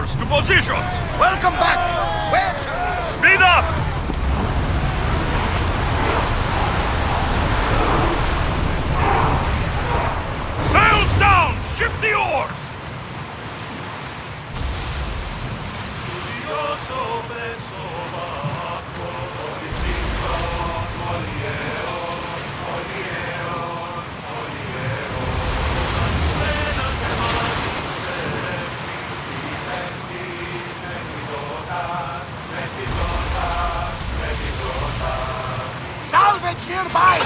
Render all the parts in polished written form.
Warriors to positions! Welcome back! Where shall Speed up! Sails down! Shift the oars! salvage nearby!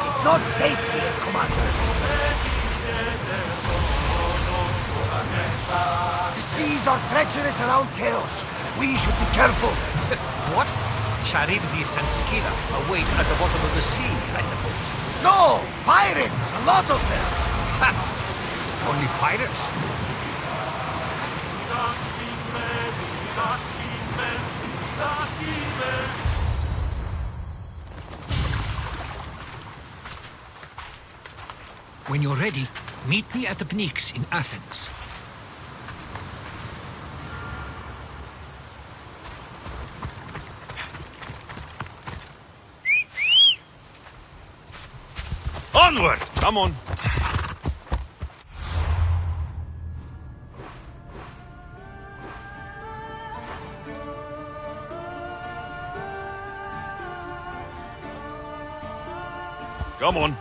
It's not safe here, Commander. The seas are treacherous around Chaos. We should be careful. What? Charybdis and Scylla await at the bottom of the sea, I suppose. No! Pirates! A lot of them! Ha! Only pirates? When you're ready, meet me at the Pnyx in Athens. Onward! Come on. Come on.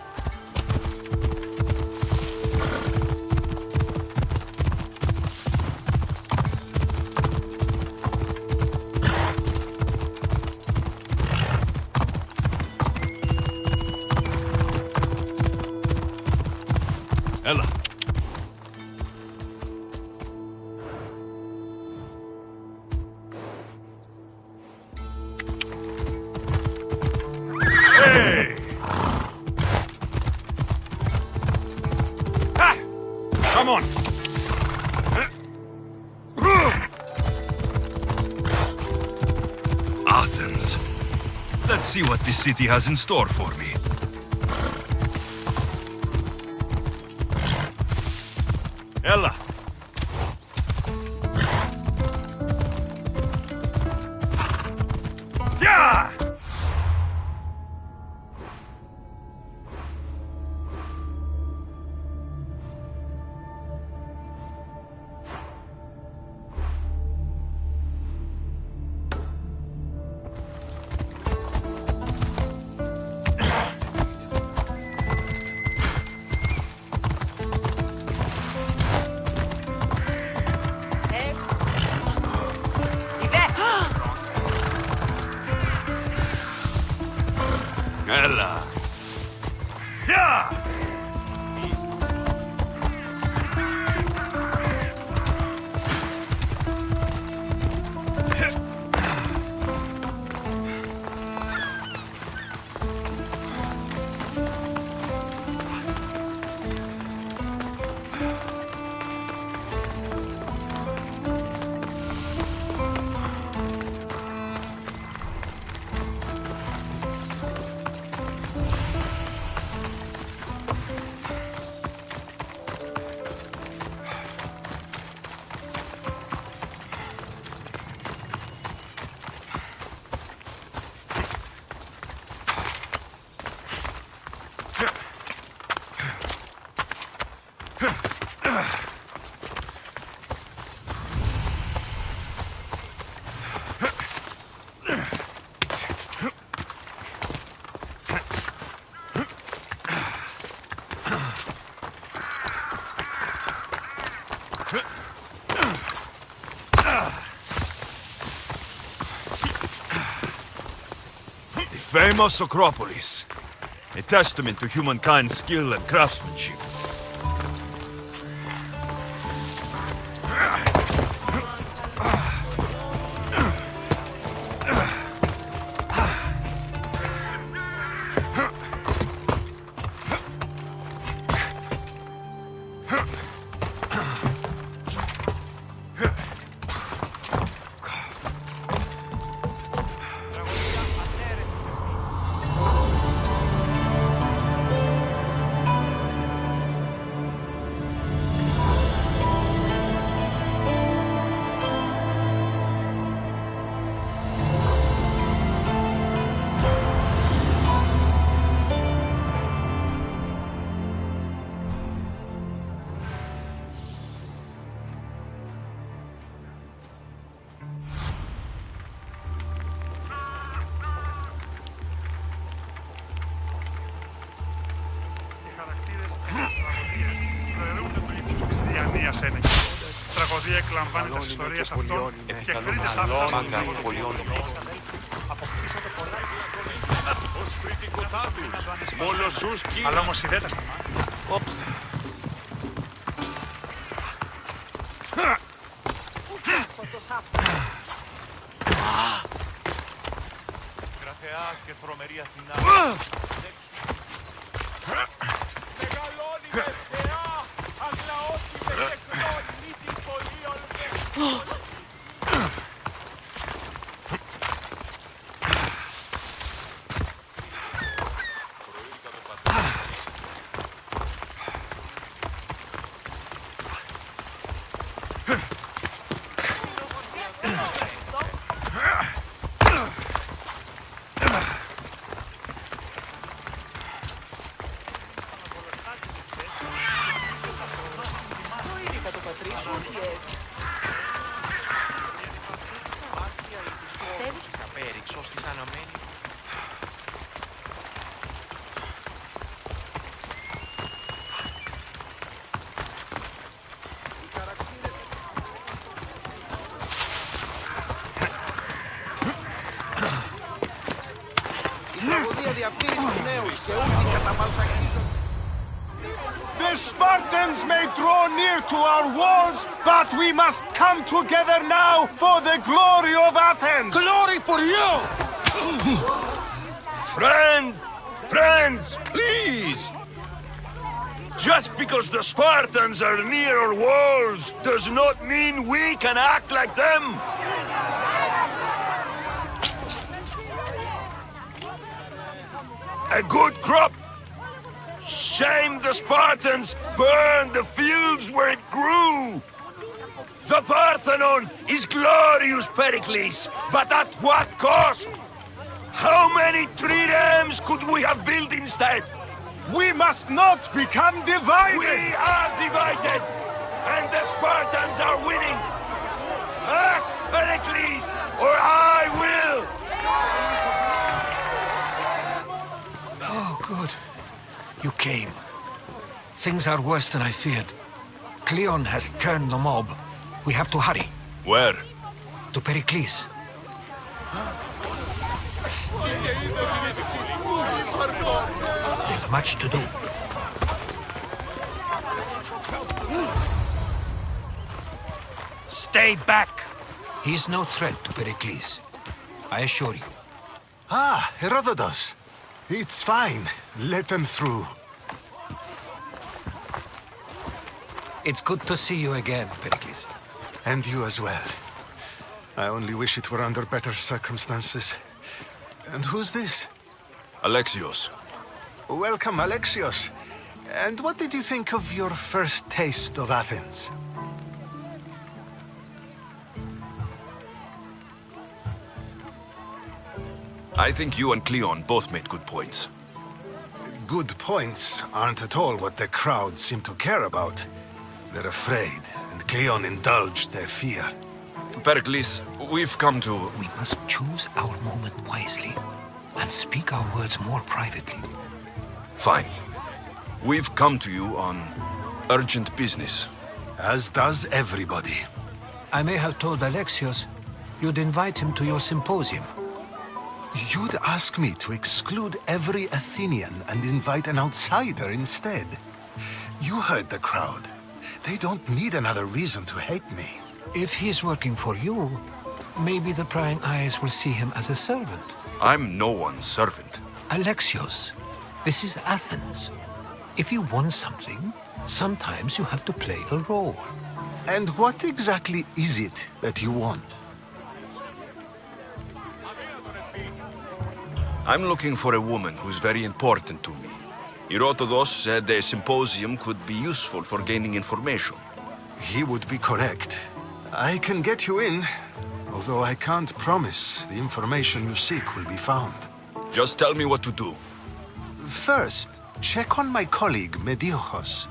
Ella. Hey! Ha! Come on. Athens. Let's see what this city has in store for me. Ella. Yeah! Ella. Yeah! Famous Acropolis, a testament to humankind's skill and craftsmanship. μιας ένεκης. Τραγωδία εκλαμβάνει τις ιστορίες αυτών και κρίνεται σαν Μάγκα πολιώνυμο. Αποκτήσατε πολλά αλλά όμως η δεν τα σταμάτησε. Γραφεά και τρομερή Αθηνά. Μεγαλώνει με θεά, αγλαώσει με τεχνών, μύθι πολίων με. The Spartans may draw near to our walls, but we must come together now for the glory of Athens! Glory for you! Friends, please! Just because the Spartans are near our walls does not mean we can act like them! A good crop! Shame the Spartans burned the fields where it grew! The Parthenon is glorious, Pericles, but at what cost? How many triremes could we have built instead? We must not become divided! We are divided, and the Spartans are winning! Act, Pericles, or I will! Oh, good. You came. Things are worse than I feared. Cleon has turned the mob. We have to hurry. Where? To Pericles. There's much to do. Stay back! He is no threat to Pericles. I assure you. Ah, Herodotus. It's fine. Let them through. It's good to see you again, Pericles. And you as well. I only wish it were under better circumstances. And who's this? Alexios. Welcome, Alexios. And what did you think of your first taste of Athens? I think you and Cleon both made good points. Good points aren't at all what the crowd seem to care about. They're afraid, and Cleon indulged their fear. Pericles, we've come to... We must choose our moment wisely and speak our words more privately. Fine. We've come to you on urgent business. As does everybody. I may have told Alexios you'd invite him to your symposium. You'd ask me to exclude every Athenian and invite an outsider instead. You heard the crowd. They don't need another reason to hate me. If he's working for you, maybe the prying eyes will see him as a servant. I'm no one's servant. Alexios, this is Athens. If you want something, sometimes you have to play a role. And what exactly is it that you want? I'm looking for a woman who's very important to me. Herodotus said a symposium could be useful for gaining information. He would be correct. I can get you in, although I can't promise the information you seek will be found. Just tell me what to do. First, check on my colleague, Mediochos.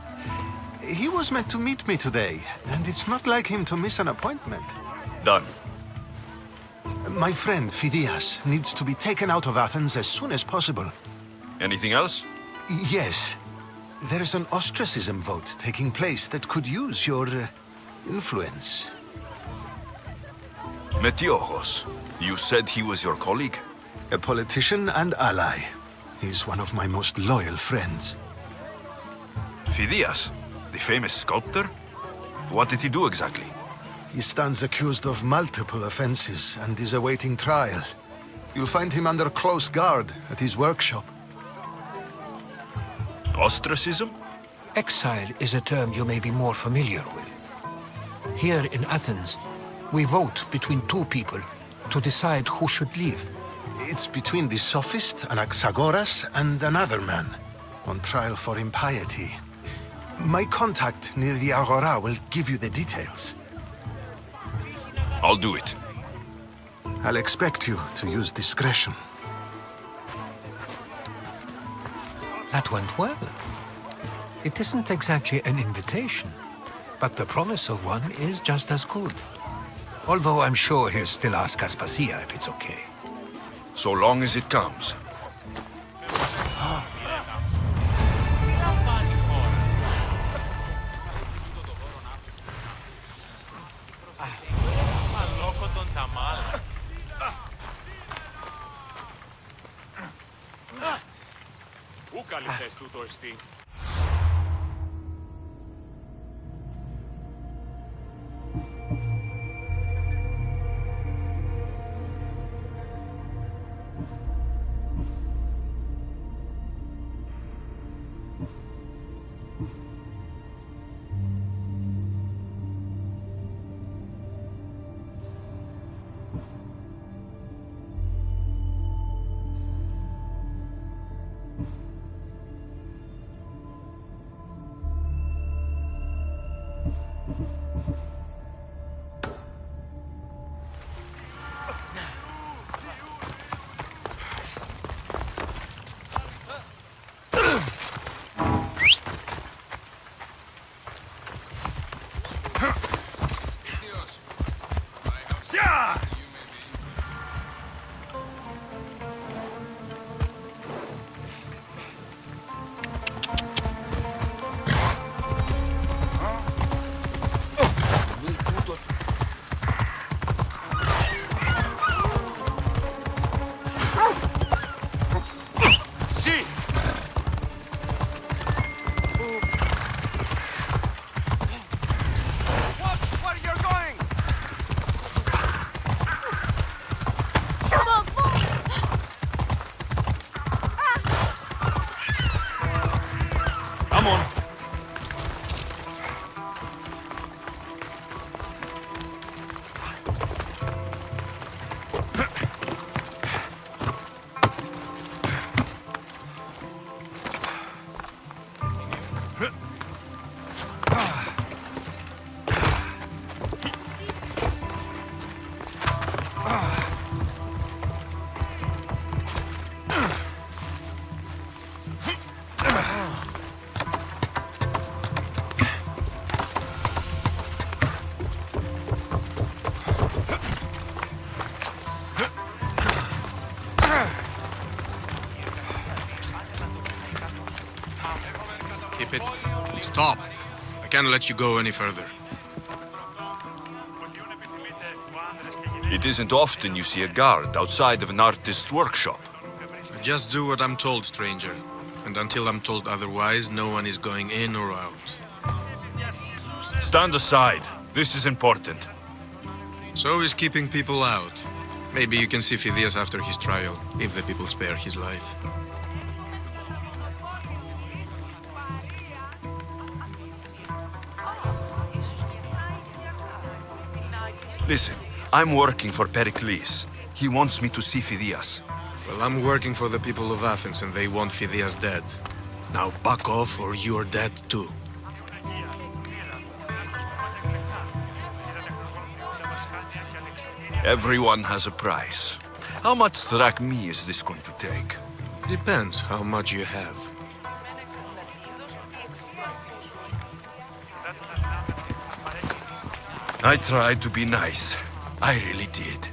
He was meant to meet me today, and it's not like him to miss an appointment. Done. My friend, Phidias, needs to be taken out of Athens as soon as possible. Anything else? Yes. There's an ostracism vote taking place that could use your influence. Metiochos, you said he was your colleague? A politician and ally. He's one of my most loyal friends. Phidias, the famous sculptor? What did he do exactly? He stands accused of multiple offenses and is awaiting trial. You'll find him under close guard at his workshop. Ostracism? Exile is a term you may be more familiar with. Here in Athens, we vote between two people to decide who should leave. It's between the sophist Anaxagoras and another man, on trial for impiety. My contact near the Agora will give you the details. I'll do it. I'll expect you to use discretion. That went well. It isn't exactly an invitation, but the promise of one is just as good. Although I'm sure he'll still ask Aspasia if it's okay. So long as it comes. Πού καλύπτες τούτο εστί? Keep it. Stop. I can't let you go any further. It isn't often you see a guard outside of an artist's workshop. I just do what I'm told, stranger. And until I'm told otherwise, no one is going in or out. Stand aside. This is important. So is keeping people out. Maybe you can see Phidias after his trial, if the people spare his life. Listen, I'm working for Pericles. He wants me to see Phidias. Well, I'm working for the people of Athens, and they want Phidias dead. Now back off, or you're dead too. Everyone has a price. How much drachmae is this going to take? Depends how much you have. I tried to be nice. I really did.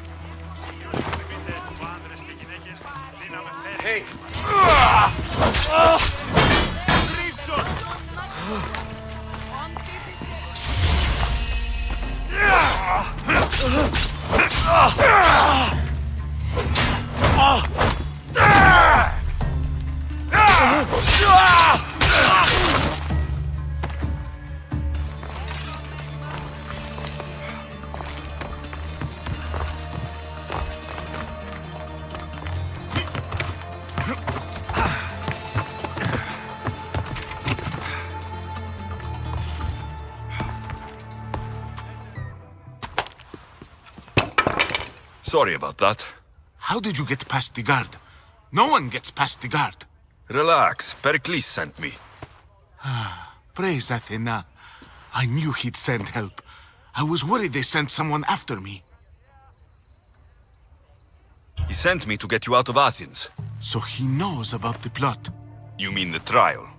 Hey! Sorry about that. How did you get past the guard? No one gets past the guard. Relax, Pericles sent me. Praise Athena. I knew he'd send help. I was worried they sent someone after me. He sent me to get you out of Athens. So he knows about the plot. You mean the trial?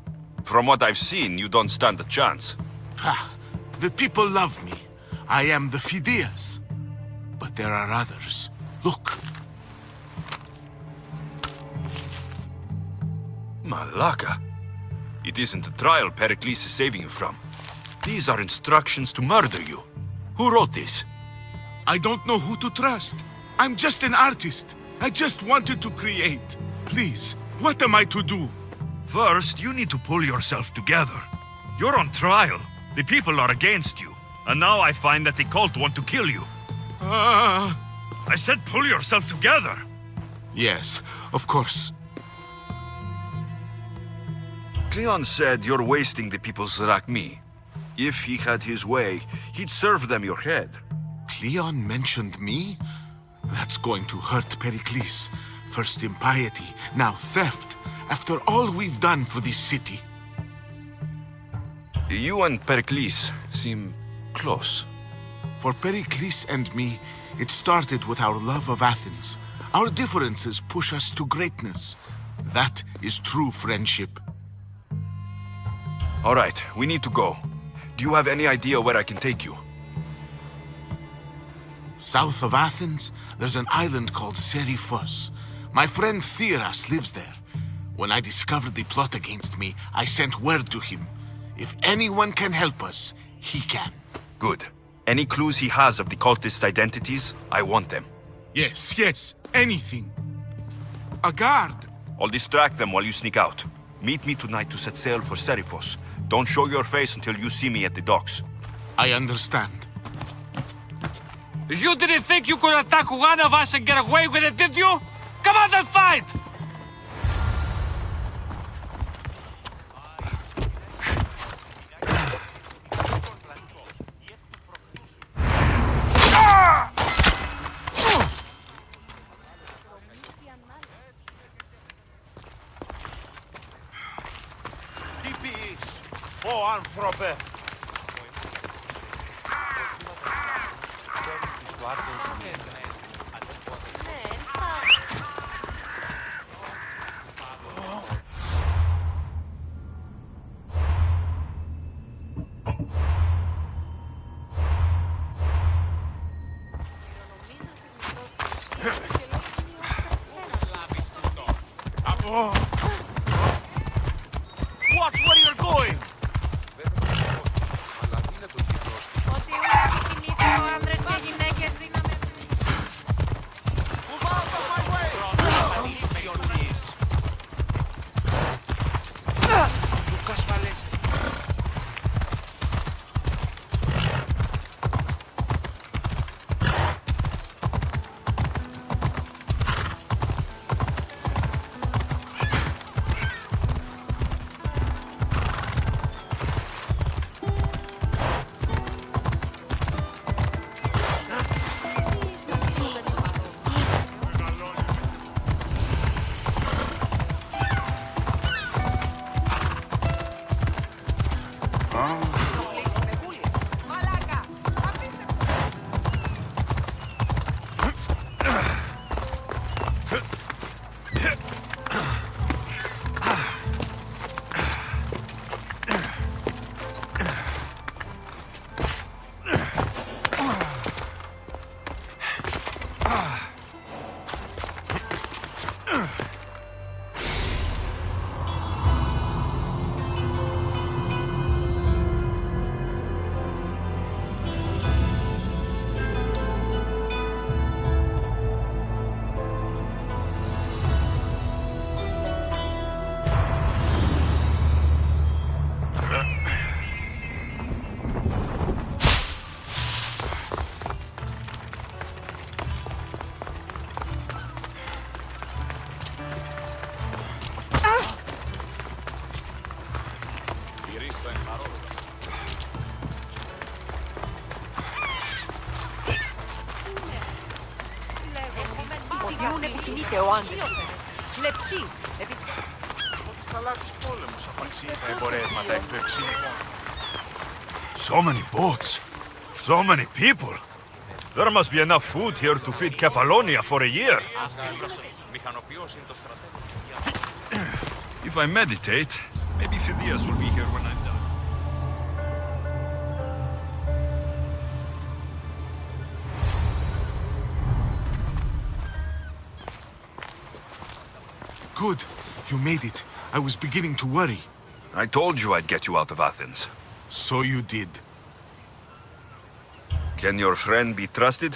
From what I've seen, you don't stand a chance. The people love me. I am the Phidias. But there are others. Look. Malaka. It isn't a trial Pericles is saving you from. These are instructions to murder you. Who wrote this? I don't know who to trust. I'm just an artist. I just wanted to create. Please, what am I to do? First, you need to pull yourself together. You're on trial. The people are against you. And now I find that the cult want to kill you. I said pull yourself together. Yes, of course. Cleon said you're wasting the people's Rakmi. If he had his way, he'd serve them your head. Cleon mentioned me? That's going to hurt Pericles. First impiety, now theft. After all we've done for this city. You and Pericles seem close. For Pericles and me, it started with our love of Athens. Our differences push us to greatness. That is true friendship. All right, we need to go. Do you have any idea where I can take you? South of Athens, there's an island called Serifos. My friend Theras lives there. When I discovered the plot against me, I sent word to him. If anyone can help us, he can. Good. Any clues he has of the cultist identities, I want them. Yes, anything. A guard. I'll distract them while you sneak out. Meet me tonight to set sail for Serifos. Don't show your face until you see me at the docks. I understand. You didn't think you could attack one of us and get away with it, did you? Come on and fight! άνθρωπε! Watch where you're going! Οδηγούν επιθυμείται ο άγγελος. Φλεψί. Τις θαλάσσιες πόλεμους απαξί τα εμπορεύματα εκ του εξήλικου. So many boats. So many people. There must be enough food here to feed Kefalonia for a year. If I meditate, maybe Phidias will be here when I'm done. Good. You made it. I was beginning to worry. I told you I'd get you out of Athens. So you did. Can your friend be trusted?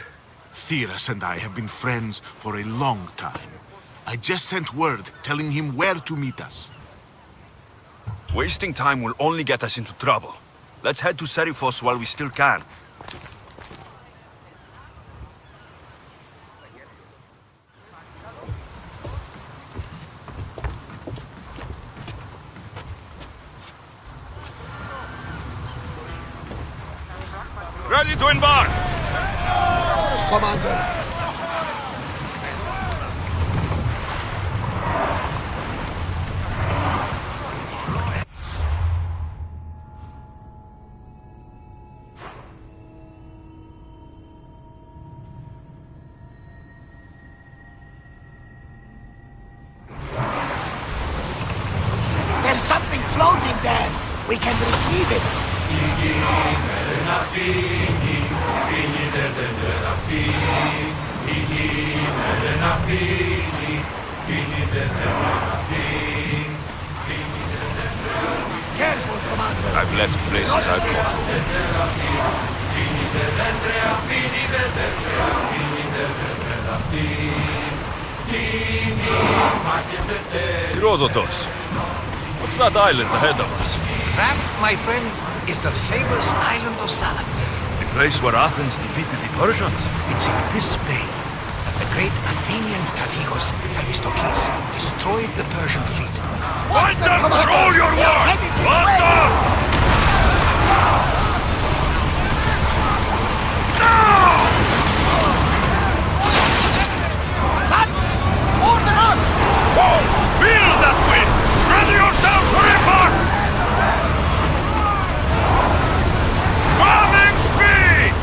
Theras and I have been friends for a long time. I just sent word telling him where to meet us. Wasting time will only get us into trouble. Let's head to Serifos while we still can. Ready to embark! Commander. There's something floating there. We can retrieve it. Careful, Commander. I've left places I've fought. Herodotus, what's that island ahead of us? That, my friend, is the famous island of Salamis. The place where Athens defeated the Persians? It's in this bay that the great Athenian strategos Themistocles destroyed the Persian fleet. Fight them for all your worth! Blast off! More than us! Whoa! Feel that wind! Ready yourself for impact! Bombing speed!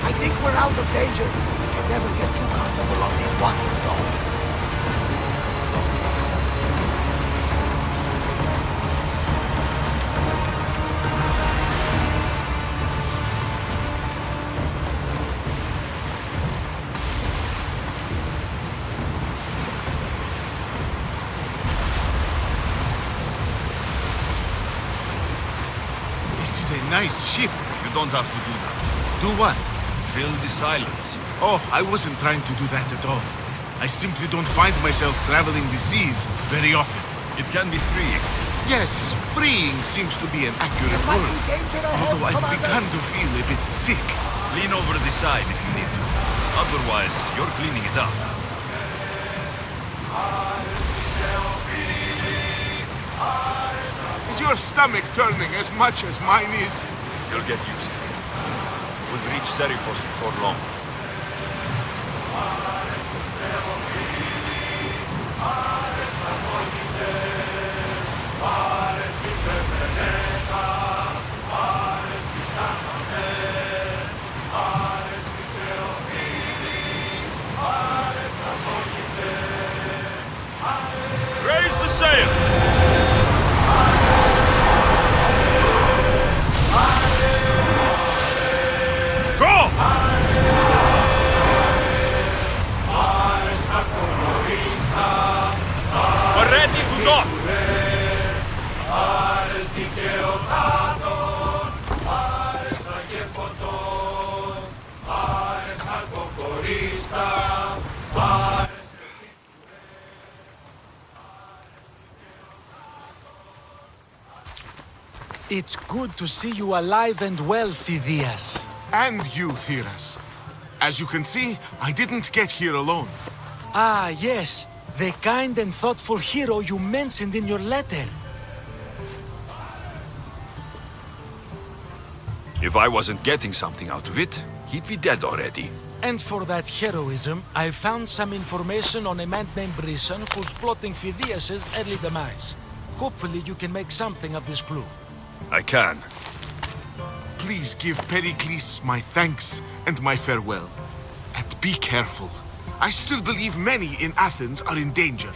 I think we're out of danger. We can never get too comfortable on these waters, though. This is a nice ship. You don't have to do that. Do what? Fill the silence. Oh, I wasn't trying to do that at all. I simply don't find myself traveling the seas very often. It can be freeing. Yes, freeing seems to be an accurate Might word. be danger ahead, Although I've Commander. begun to feel a bit sick. Lean over the side if you need to. Otherwise, you're cleaning it up. Is your stomach turning as much as mine is? You'll get used to it. We'll reach Serifos before long. Raise the sail! Go! It's good to see you alive and well, Phidias. And you, Theras. As you can see, I didn't get here alone. Ah, yes. The kind and thoughtful hero you mentioned in your letter. If I wasn't getting something out of it, he'd be dead already. And for that heroism, I found some information on a man named Brisson who's plotting Phidias' early demise. Hopefully you can make something of this clue. I can. Please give Pericles my thanks and my farewell. And be careful. I still believe many in Athens are in danger.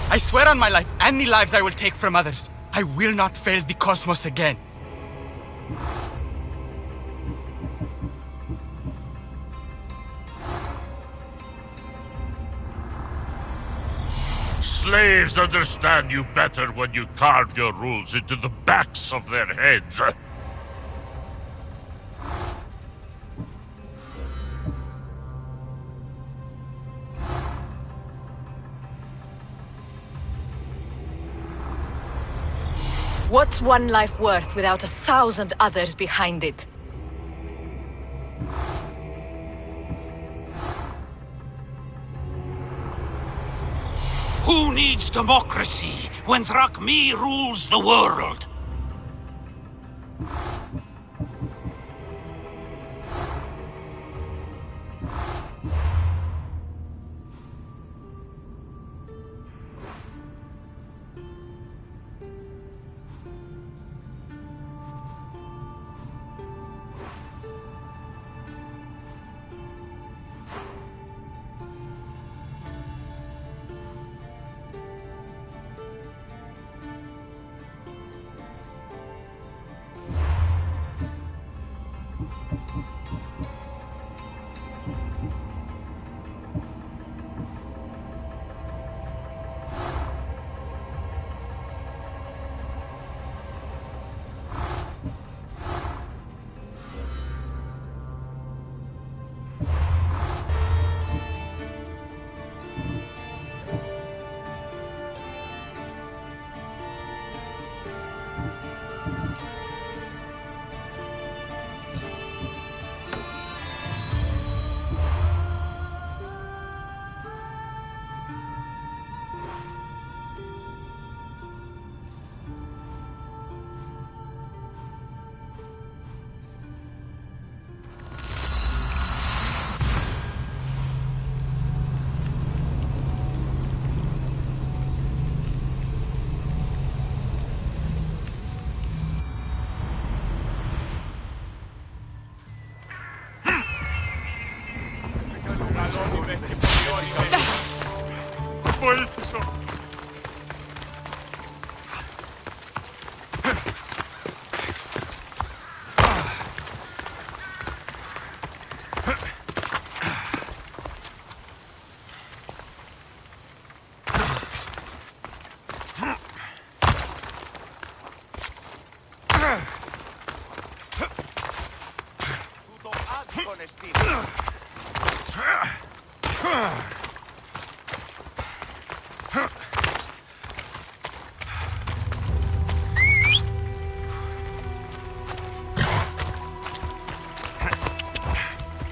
I swear on my life, any lives I will take from others, I will not fail the cosmos again. Slaves understand you better when you carve your rules into the backs of their heads. What's one life worth without 1,000 others behind it? Who needs democracy when Thrakmi rules the world? Βοήθησο.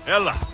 Ella.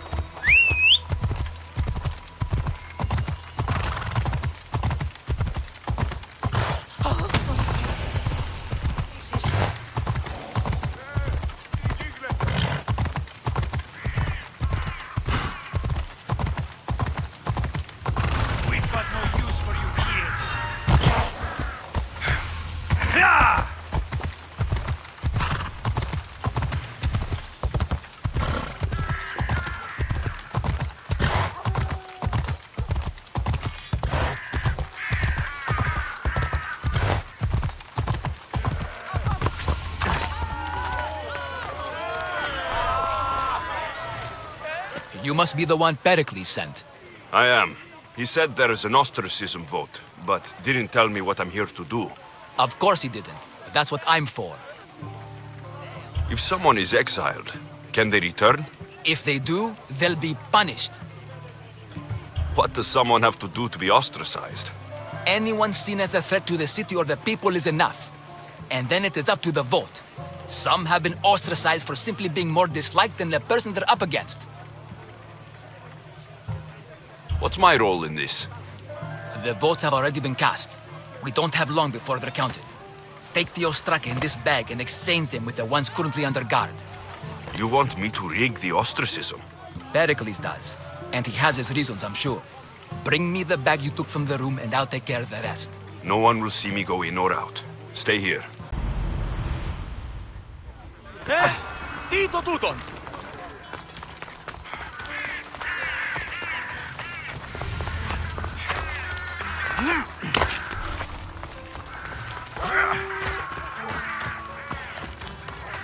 You must be the one Pericles sent. I am. He said there is an ostracism vote, but didn't tell me what I'm here to do. Of course he didn't. That's what I'm for. If someone is exiled, can they return? If they do, they'll be punished. What does someone have to do to be ostracized? Anyone seen as a threat to the city or the people is enough. And then it is up to the vote. Some have been ostracized for simply being more disliked than the person they're up against. What's my role in this? The votes have already been cast. We don't have long before they're counted. Take the Ostraka in this bag and exchange them with the ones currently under guard. You want me to rig the ostracism? Pericles does. And he has his reasons, I'm sure. Bring me the bag you took from the room and I'll take care of the rest. No one will see me go in or out. Stay here. Tito Tuton!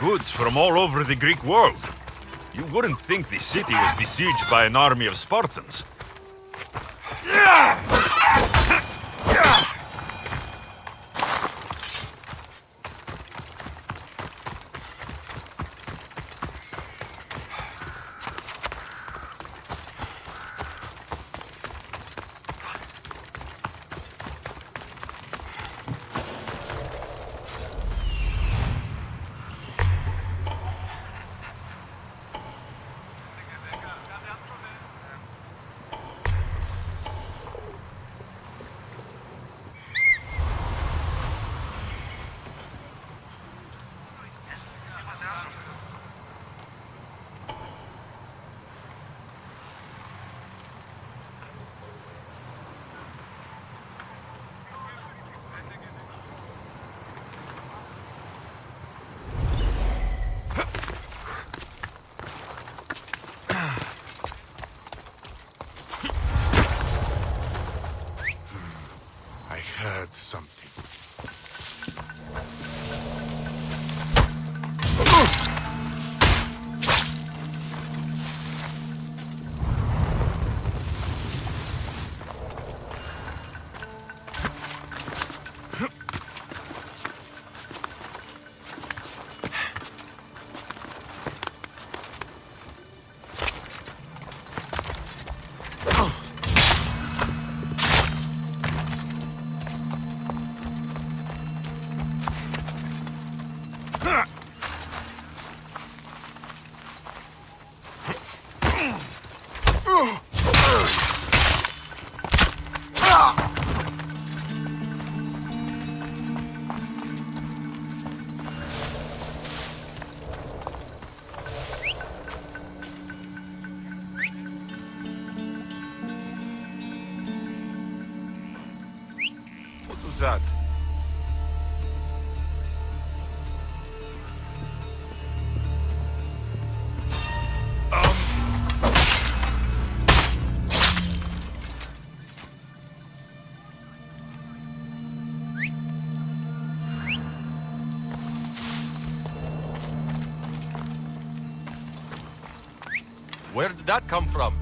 Goods from all over the Greek world. You wouldn't think the city was besieged by an army of Spartans. Something. That. Where did that come from?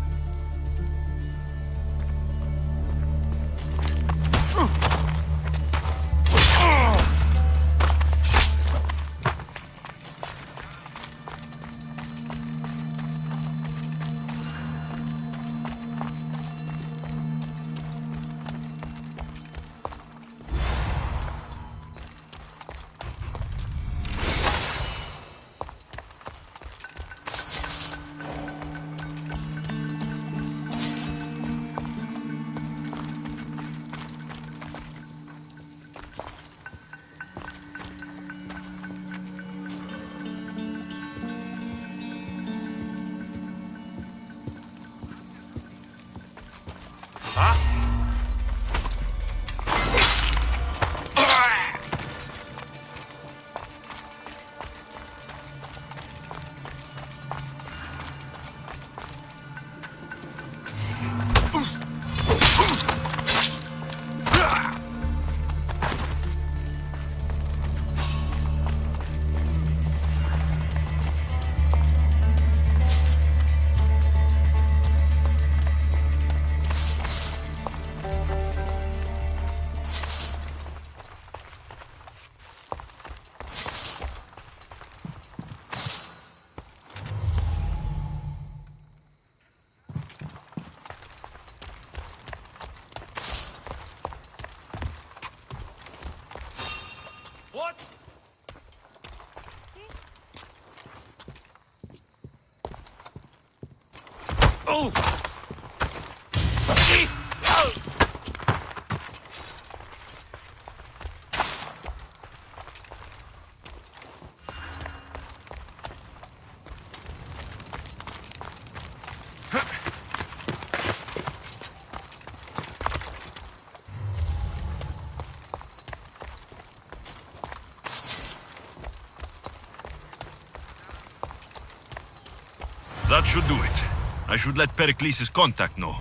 That should do it. I should let Pericles' contact know.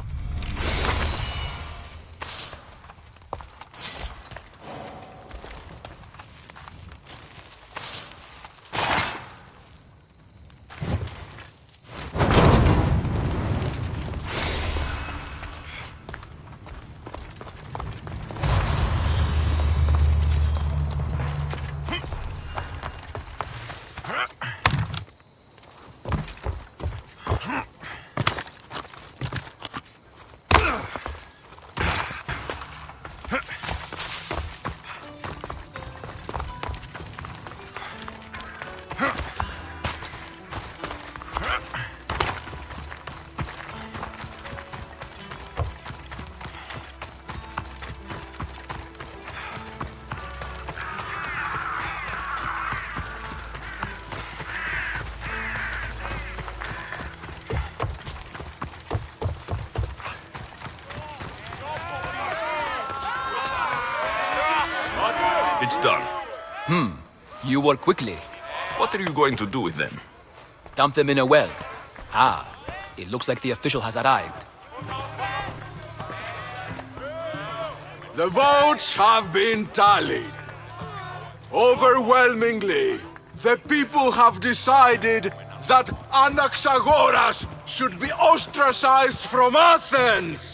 It's done. You work quickly. What are you going to do with them? Dump them in a well. Ah, it looks like the official has arrived. The votes have been tallied. Overwhelmingly, the people have decided that Anaxagoras should be ostracized from Athens.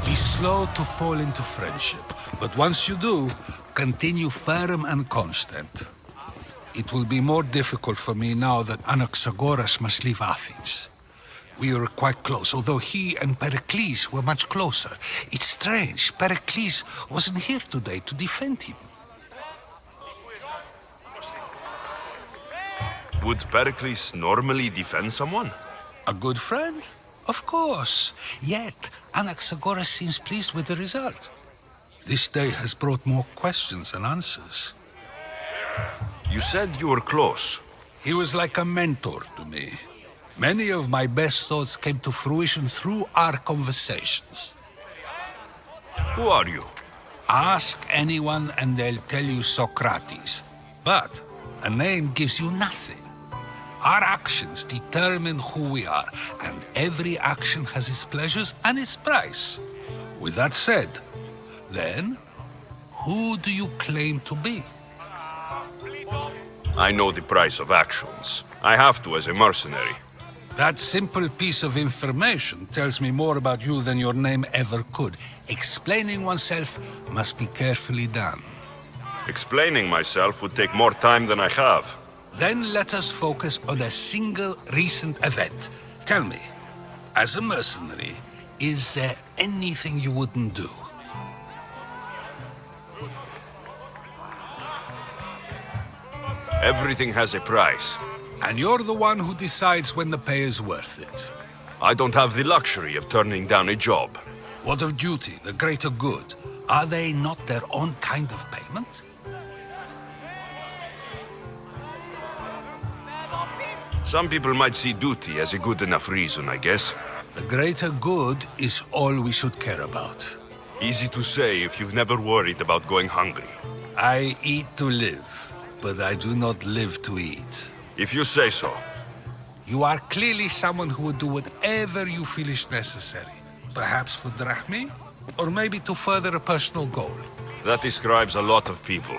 Be slow to fall into friendship, but once you do, continue firm and constant. It will be more difficult for me now that Anaxagoras must leave Athens. We were quite close, although he and Pericles were much closer. It's strange, Pericles wasn't here today to defend him. Would Pericles normally defend someone? A good friend? Of course. Yet, Anaxagoras seems pleased with the result. This day has brought more questions than answers. You said you were close. He was like a mentor to me. Many of my best thoughts came to fruition through our conversations. Who are you? Ask anyone and they'll tell you Socrates. But a name gives you nothing. Our actions determine who we are, and every action has its pleasures and its price. With that said, then, who do you claim to be? I know the price of actions. I have to as a mercenary. That simple piece of information tells me more about you than your name ever could. Explaining oneself must be carefully done. Explaining myself would take more time than I have. Then let us focus on a single recent event. Tell me, as a mercenary, is there anything you wouldn't do? Everything has a price. And you're the one who decides when the pay is worth it. I don't have the luxury of turning down a job. What of duty, the greater good? Are they not their own kind of payment? Some people might see duty as a good enough reason, I guess. The greater good is all we should care about. Easy to say if you've never worried about going hungry. I eat to live, but I do not live to eat. If you say so. You are clearly someone who would do whatever you feel is necessary. Perhaps for drachmae, or maybe to further a personal goal. That describes a lot of people.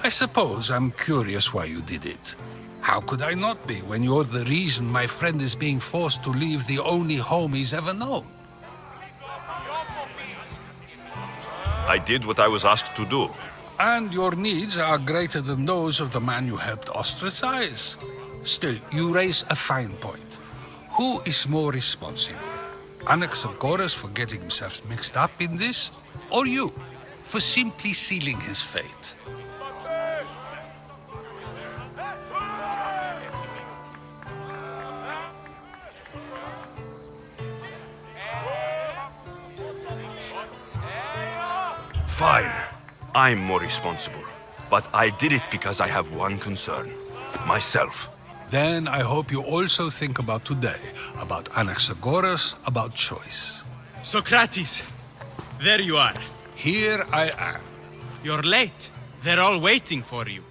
I suppose I'm curious why you did it. How could I not be when you're the reason my friend is being forced to leave the only home he's ever known? I did what I was asked to do. And your needs are greater than those of the man you helped ostracize. Still, you raise a fine point. Who is more responsible? Anaxagoras for getting himself mixed up in this, or you, for simply sealing his fate? Fine. I'm more responsible. But I did it because I have one concern. Myself. Then I hope you also think about today, about Anaxagoras, about choice. Socrates, there you are. Here I am. You're late. They're all waiting for you.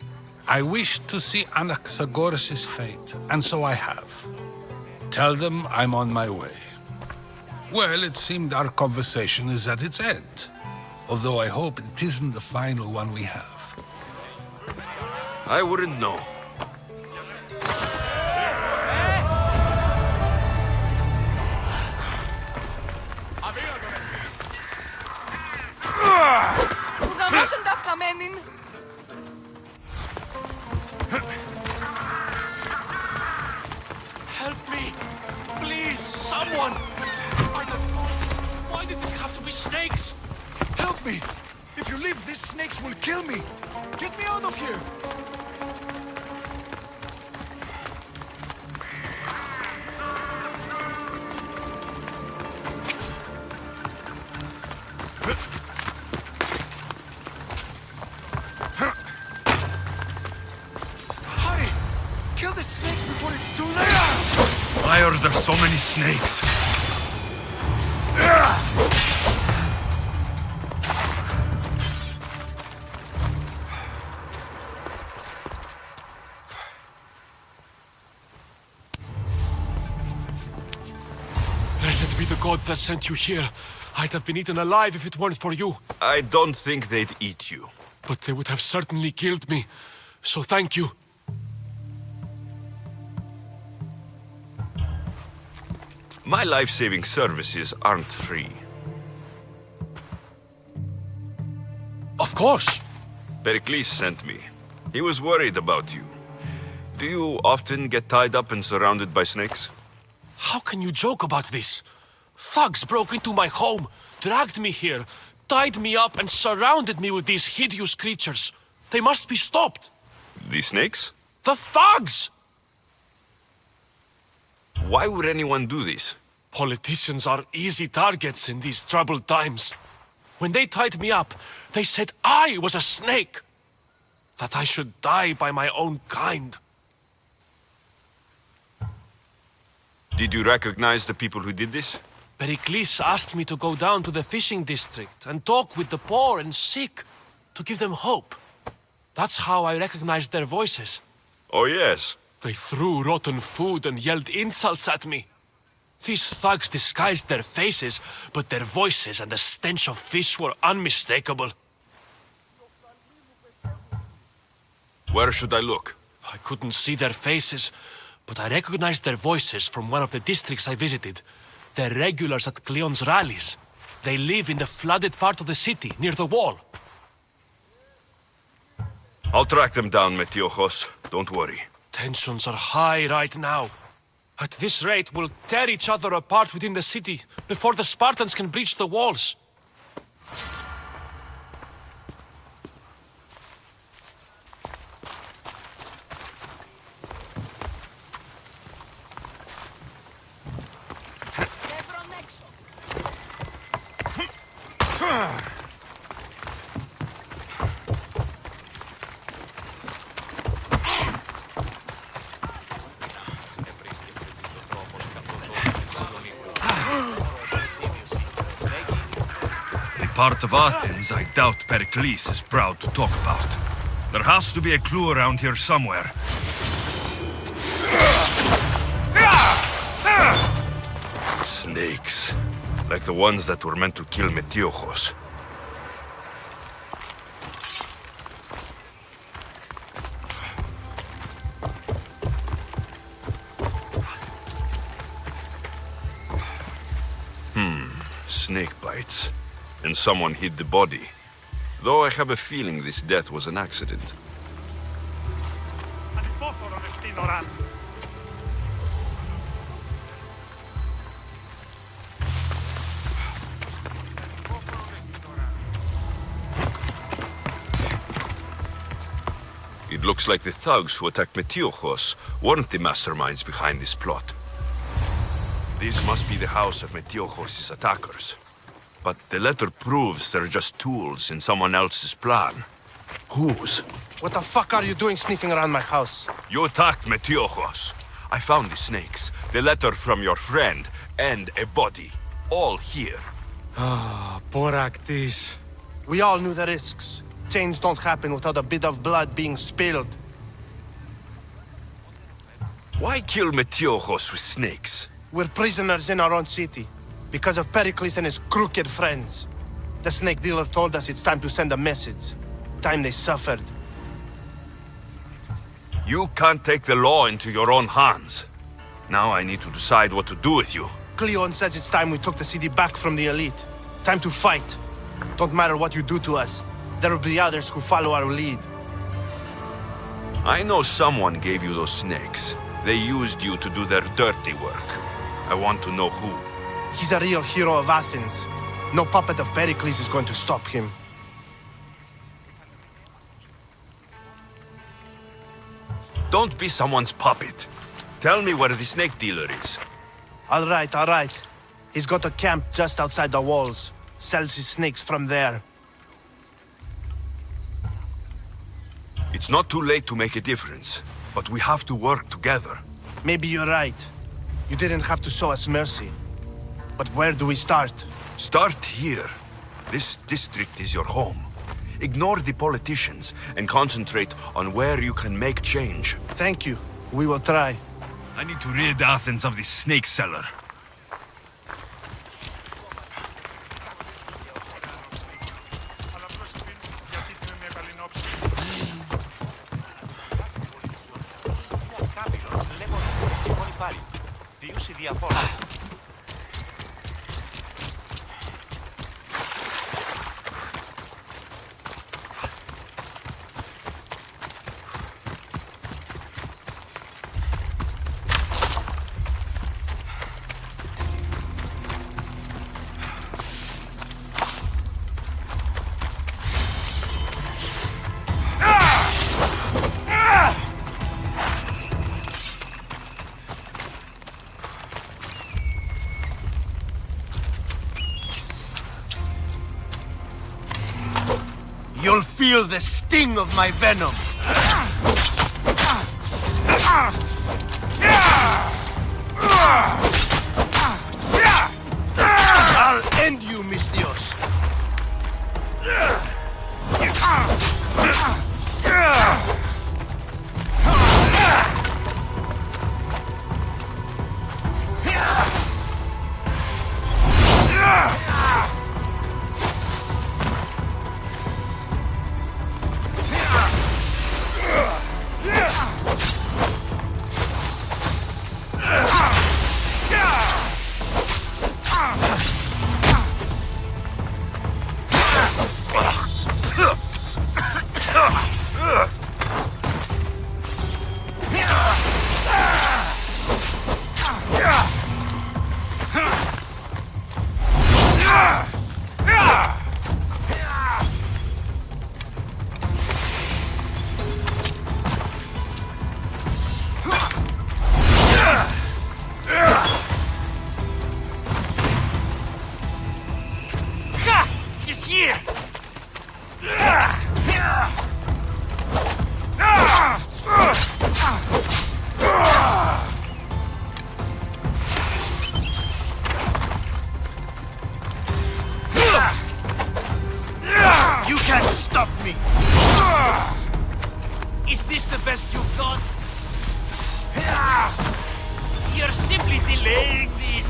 I wish to see Anaxagoras' fate, and so I have. Tell them I'm on my way. Well, it seemed our conversation is at its end. Although I hope it isn't the final one we have. I wouldn't know. Help me! Please, someone! Why did it have to be snakes? Help me! If you leave, these snakes will kill me! Get me out of here! Hurry! Kill the snakes before it's too late! Why are there so many snakes? Blessed be the god that sent you here. I'd have been eaten alive if it weren't for you. I don't think they'd eat you. But they would have certainly killed me. So thank you. My life-saving services aren't free. Of course. Pericles sent me. He was worried about you. Do you often get tied up and surrounded by snakes? How can you joke about this? Thugs broke into my home, dragged me here, tied me up and surrounded me with these hideous creatures. They must be stopped. The snakes? The thugs! Why would anyone do this? Politicians are easy targets in these troubled times. When they tied me up, they said I was a snake. That I should die by my own kind. Did you recognize the people who did this? Pericles asked me to go down to the fishing district and talk with the poor and sick, to give them hope. That's how I recognized their voices. Oh, yes. They threw rotten food and yelled insults at me. These thugs disguised their faces, but their voices and the stench of fish were unmistakable. Where should I look? I couldn't see their faces, but I recognized their voices from one of the districts I visited. They're regulars at Cleon's rallies. They live in the flooded part of the city, near the wall. I'll track them down, Metiochos. Don't worry. Tensions are high right now. At this rate, we'll tear each other apart within the city, before the Spartans can breach the walls. Part of Athens I doubt Pericles is proud to talk about. There has to be a clue around here somewhere. Snakes. Like the ones that were meant to kill Metiochos. Snake bites. And someone hid the body. Though I have a feeling this death was an accident. It looks like the thugs who attacked Metiochos weren't the masterminds behind this plot. This must be the house of Metiochos' attackers. But the letter proves they're just tools in someone else's plan. Whose? What the fuck are you doing sniffing around my house? You attacked Metiochos. I found the snakes, the letter from your friend, and a body. All here. Ah, Boraktis. We all knew the risks. Change don't happen without a bit of blood being spilled. Why kill Metiochos with snakes? We're prisoners in our own city, because of Pericles and his crooked friends. The snake dealer told us it's time to send a message. Time they suffered. You can't take the law into your own hands. Now I need to decide what to do with you. Cleon says it's time we took the city back from the elite. Time to fight. Don't matter what you do to us. There will be others who follow our lead. I know someone gave you those snakes. They used you to do their dirty work. I want to know who. He's a real hero of Athens. No puppet of Pericles is going to stop him. Don't be someone's puppet. Tell me where the snake dealer is. All right. He's got a camp just outside the walls. Sells his snakes from there. It's not too late to make a difference, but we have to work together. Maybe you're right. You didn't have to show us mercy. But where do we start? Start here. This district is your home. Ignore the politicians and concentrate on where you can make change. Thank you. We will try. I need to rid Athens of this snake seller. You'll feel the sting of my venom. I'll end you, Mystios. You can't stop me! Is this the best you've got? You're simply delaying this!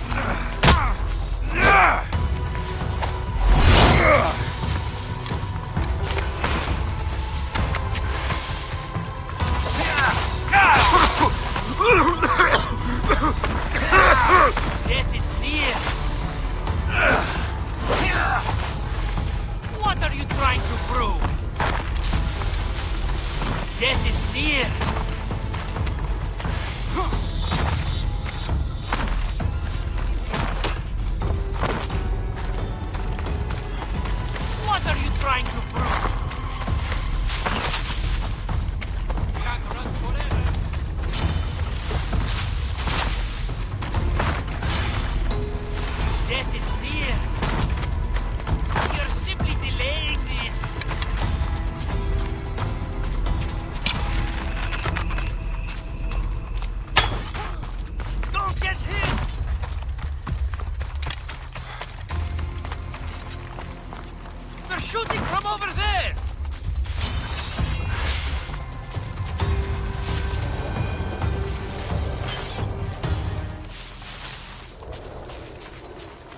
shooting from over there!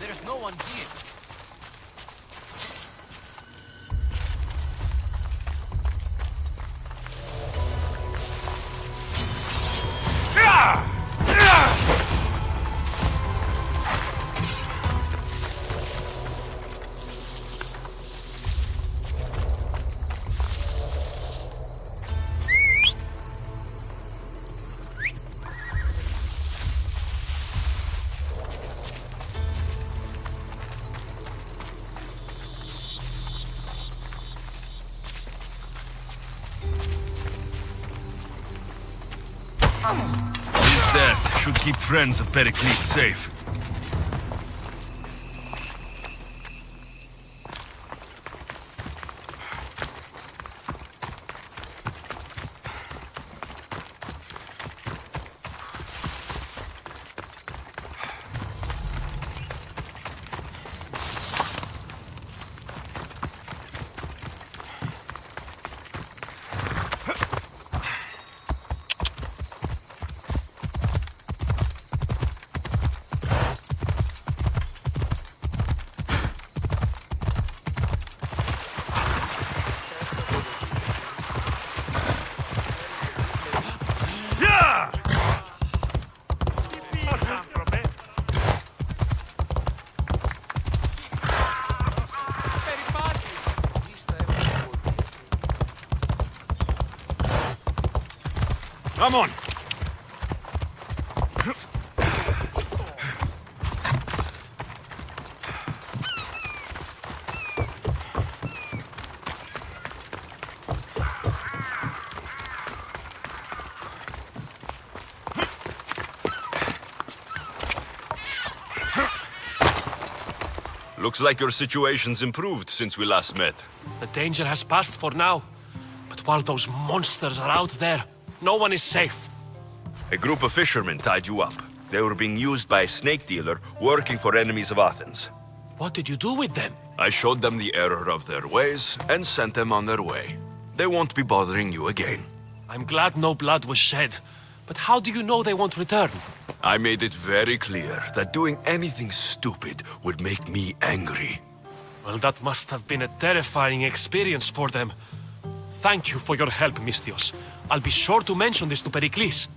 There's no one here. His death should keep friends of Pericles safe. Come on! Looks like your situation's improved since we last met. The danger has passed for now. But while those monsters are out there, no one is safe. A group of fishermen tied you up. They were being used by a snake dealer working for enemies of Athens. What did you do with them? I showed them the error of their ways and sent them on their way. They won't be bothering you again. I'm glad no blood was shed. But how do you know they won't return? I made it very clear that doing anything stupid would make me angry. Well, that must have been a terrifying experience for them. Thank you for your help, Mystios. I'll be sure to mention this to Pericles.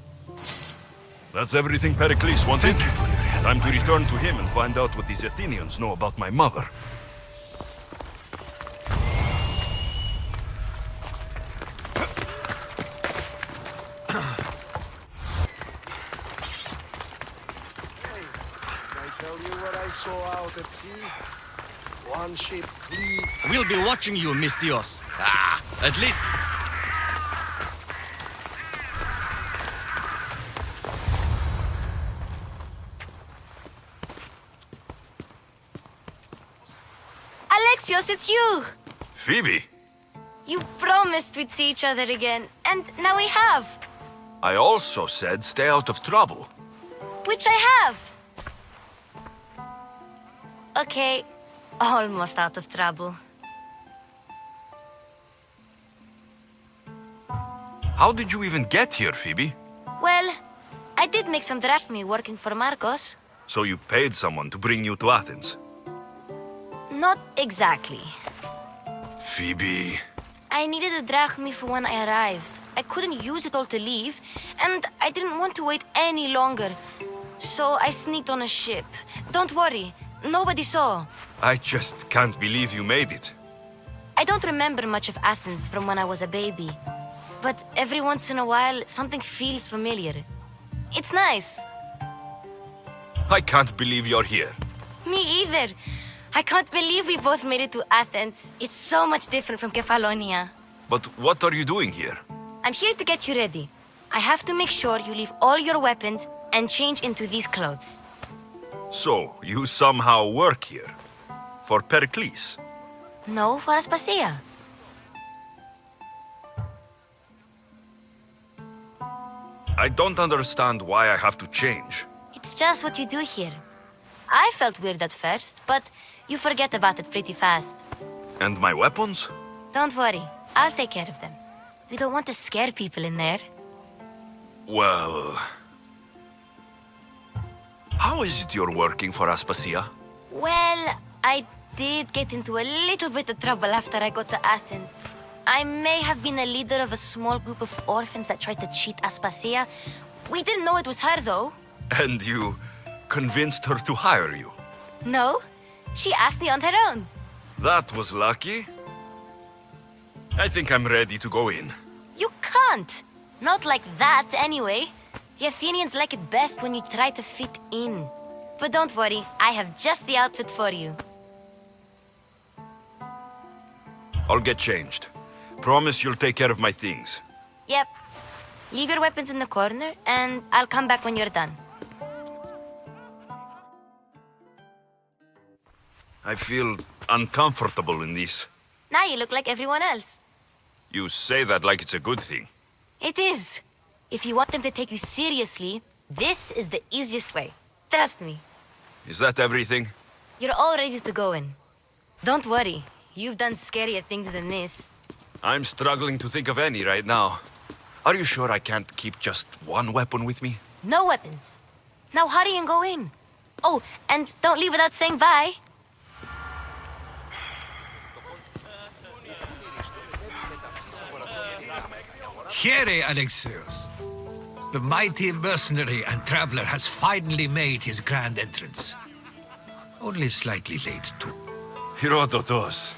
That's everything Pericles wanted. Thank you for your help. Time to return to him and find out what these Athenians know about my mother. Out at sea. One ship clean. We'll be watching you, Mystios. At least... Alexios, it's you! Phoebe! You promised we'd see each other again, and now we have. I also said stay out of trouble. Which I have. Okay, almost out of trouble. How did you even get here, Phoebe? Well, I did make some drachmi working for Marcos. So you paid someone to bring you to Athens? Not exactly. Phoebe... I needed a drachmi for when I arrived. I couldn't use it all to leave, and I didn't want to wait any longer. So I sneaked on a ship. Don't worry. Nobody saw. I just can't believe you made it. I don't remember much of Athens from when I was a baby. But every once in a while, something feels familiar. It's nice. I can't believe you're here. Me either. I can't believe we both made it to Athens. It's so much different from Kefalonia. But what are you doing here? I'm here to get you ready. I have to make sure you leave all your weapons and change into these clothes. So, you somehow work here? For Pericles? No, for Aspasia. I don't understand why I have to change. It's just what you do here. I felt weird at first, but you forget about it pretty fast. And my weapons? Don't worry, I'll take care of them. We don't want to scare people in there. Well... How is it you're working for Aspasia? Well, I did get into a little bit of trouble after I got to Athens. I may have been a leader of a small group of orphans that tried to cheat Aspasia. We didn't know it was her, though. And you convinced her to hire you? No, she asked me on her own. That was lucky. I think I'm ready to go in. You can't. Not like that, anyway. The Athenians like it best when you try to fit in. But don't worry, I have just the outfit for you. I'll get changed. Promise you'll take care of my things. Yep. Leave your weapons in the corner, and I'll come back when you're done. I feel uncomfortable in this. Now you look like everyone else. You say that like it's a good thing. It is. If you want them to take you seriously, this is the easiest way. Trust me. Is that everything? You're all ready to go in. Don't worry. You've done scarier things than this. I'm struggling to think of any right now. Are you sure I can't keep just one weapon with me? No weapons. Now hurry and go in. Oh, and don't leave without saying bye. Here, Alexios. The mighty mercenary and traveler has finally made his grand entrance. Only slightly late, too. Herodotos.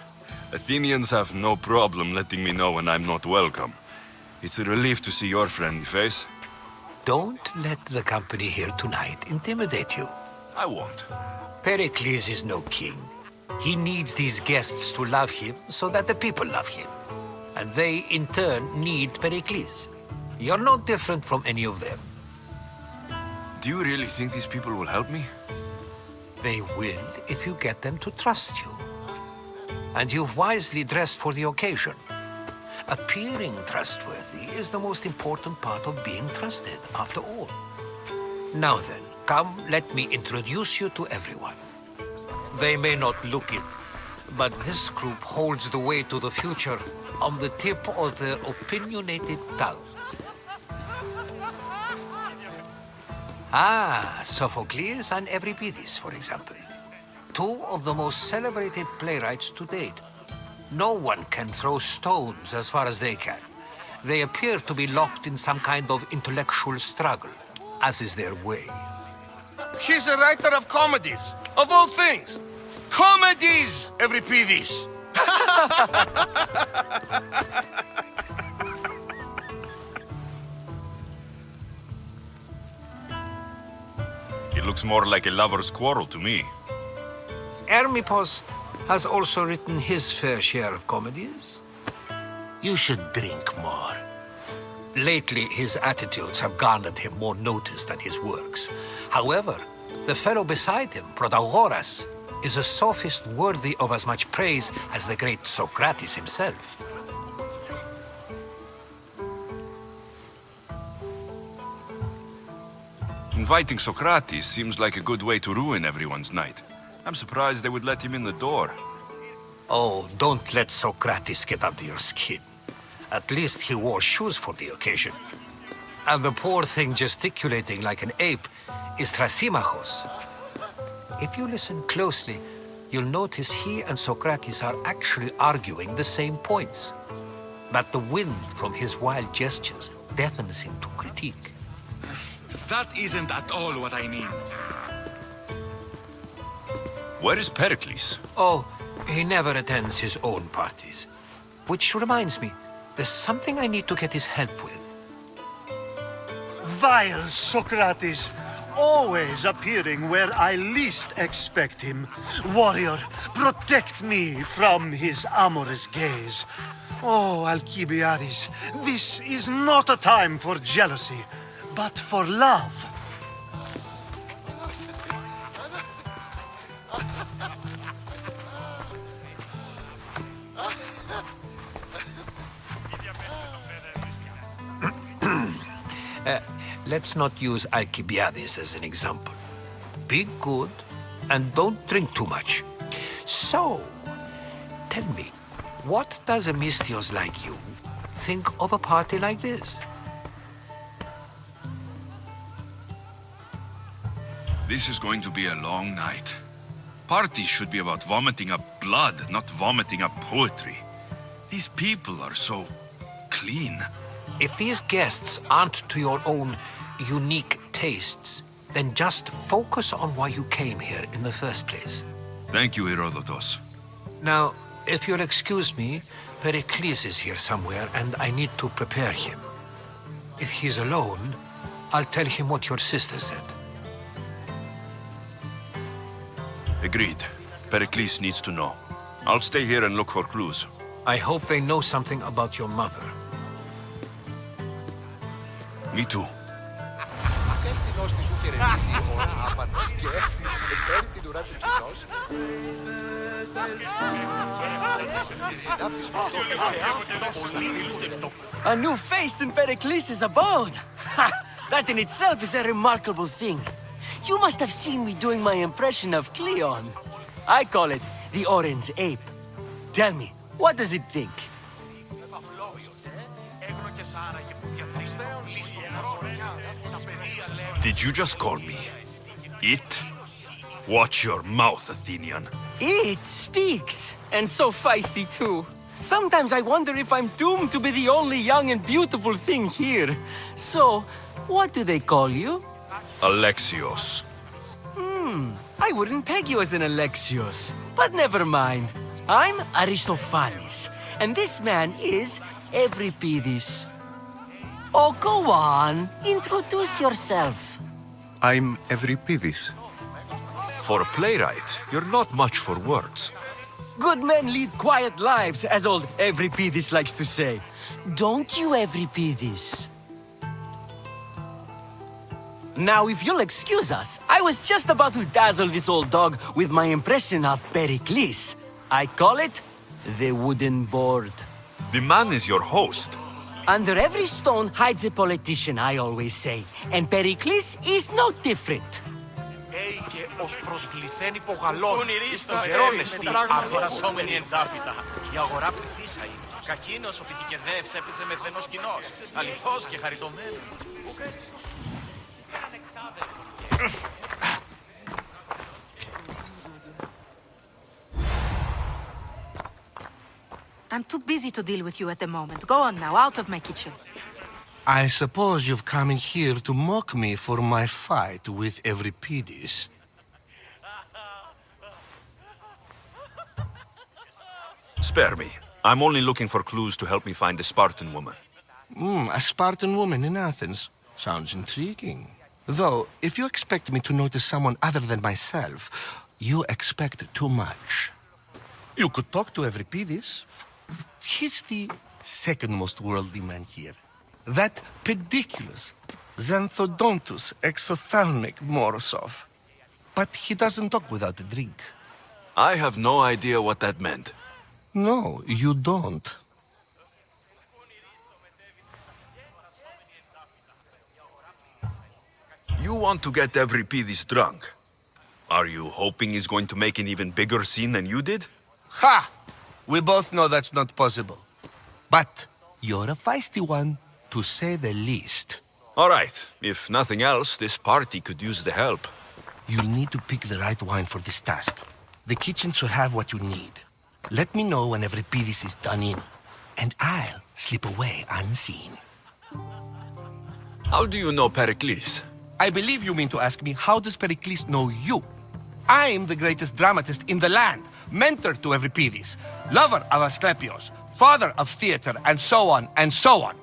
Athenians have no problem letting me know when I'm not welcome. It's a relief to see your friendly face. Don't let the company here tonight intimidate you. I won't. Pericles is no king. He needs these guests to love him so that the people love him. And they, in turn, need Pericles. You're no different from any of them. Do you really think these people will help me? They will if you get them to trust you. And you've wisely dressed for the occasion. Appearing trustworthy is the most important part of being trusted, after all. Now then, come, let me introduce you to everyone. They may not look it, but this group holds the way to the future on the tip of their opinionated tongues. Ah, Sophocles and Euripides, for example. Two of the most celebrated playwrights to date. No one can throw stones as far as they can. They appear to be locked in some kind of intellectual struggle, as is their way. He's a writer of comedies, of all things. Comedies, Euripides. It looks more like a lover's quarrel to me. Hermippos has also written his fair share of comedies. You should drink more. Lately, his attitudes have garnered him more notice than his works. However, the fellow beside him, Protagoras, is a sophist worthy of as much praise as the great Socrates himself. Inviting Socrates seems like a good way to ruin everyone's night. I'm surprised they would let him in the door. Oh, don't let Socrates get under your skin. At least he wore shoes for the occasion. And the poor thing gesticulating like an ape is Thrasymachos. If you listen closely, you'll notice he and Socrates are actually arguing the same points. But the wind from his wild gestures deafens him to critique. That isn't at all what I mean. Where is Pericles? Oh, he never attends his own parties. Which reminds me, there's something I need to get his help with. Vile Socrates, always appearing where I least expect him. Warrior, protect me from his amorous gaze. Oh, Alcibiades, this is not a time for jealousy, but for love. Let's not use Alcibiades as an example. Be good and don't drink too much. So, Tell me, what does a Mystios like you think of a party like this? This is going to be a long night. Parties should be about vomiting up blood, not vomiting up poetry. These people are so clean. If these guests aren't to your own unique tastes, then just focus on why you came here in the first place. Thank you, Herodotus. Now, if you'll excuse me, Pericles is here somewhere, and I need to prepare him. If he's alone, I'll tell him what your sister said. Agreed. Pericles needs to know. I'll stay here and look for clues. I hope they know something about your mother. Me too. A new face in Pericles' abode! Ha! That in itself is a remarkable thing. You must have seen me doing my impression of Cleon. I call it the Orange Ape. Tell me, what does it think? Did you just call me it? Watch your mouth, Athenian. It speaks, and so feisty too. Sometimes I wonder if I'm doomed to be the only young and beautiful thing here. So, what do they call you? Alexios. I wouldn't peg you as an Alexios, but never mind. I'm Aristophanes, and this man is Euripides. Oh, go on. Introduce yourself. I'm Euripides. For a playwright, you're not much for words. Good men lead quiet lives, as old Euripides likes to say. Don't you, Euripides? Now, if you'll excuse us, I was just about to dazzle this old dog with my impression of Pericles. I call it the wooden board. The man is your host. Under every stone hides a politician, I always say. And Pericles is no different. Και ως προσβληθέν υπογαλώνει, ισχυρώνεστη, αγορασόμενη εντάπητα. Η αγορά πληθύσαει. Κακίνος ο πιτικεδεύς έπαιζε με θενός κοινός. Αληθώς και χαριτωμένος. I'm too busy to deal with you at the moment. Go on now, out of my kitchen. I suppose you've come in here to mock me for my fight with Euripides. Spare me. I'm only looking for clues to help me find a Spartan woman. A Spartan woman in Athens. Sounds intriguing. Though, if you expect me to notice someone other than myself, you expect too much. You could talk to Euripides. He's the second most worldly man here. That pediculous, xanthodontus exophthalmic Morosov. But he doesn't talk without a drink. I have no idea what that meant. No, you don't. You want to get Euripides drunk. Are you hoping he's going to make an even bigger scene than you did? Ha! We both know that's not possible. But you're a feisty one, to say the least. All right. If nothing else, this party could use the help. You'll need to pick the right wine for this task. The kitchen should have what you need. Let me know when Euripides is done in, and I'll slip away unseen. How do you know Pericles? I believe you mean to ask me, how does Pericles know you? I'm the greatest dramatist in the land, mentor to Euripides, lover of Asclepios, father of theater, and so on, and so on.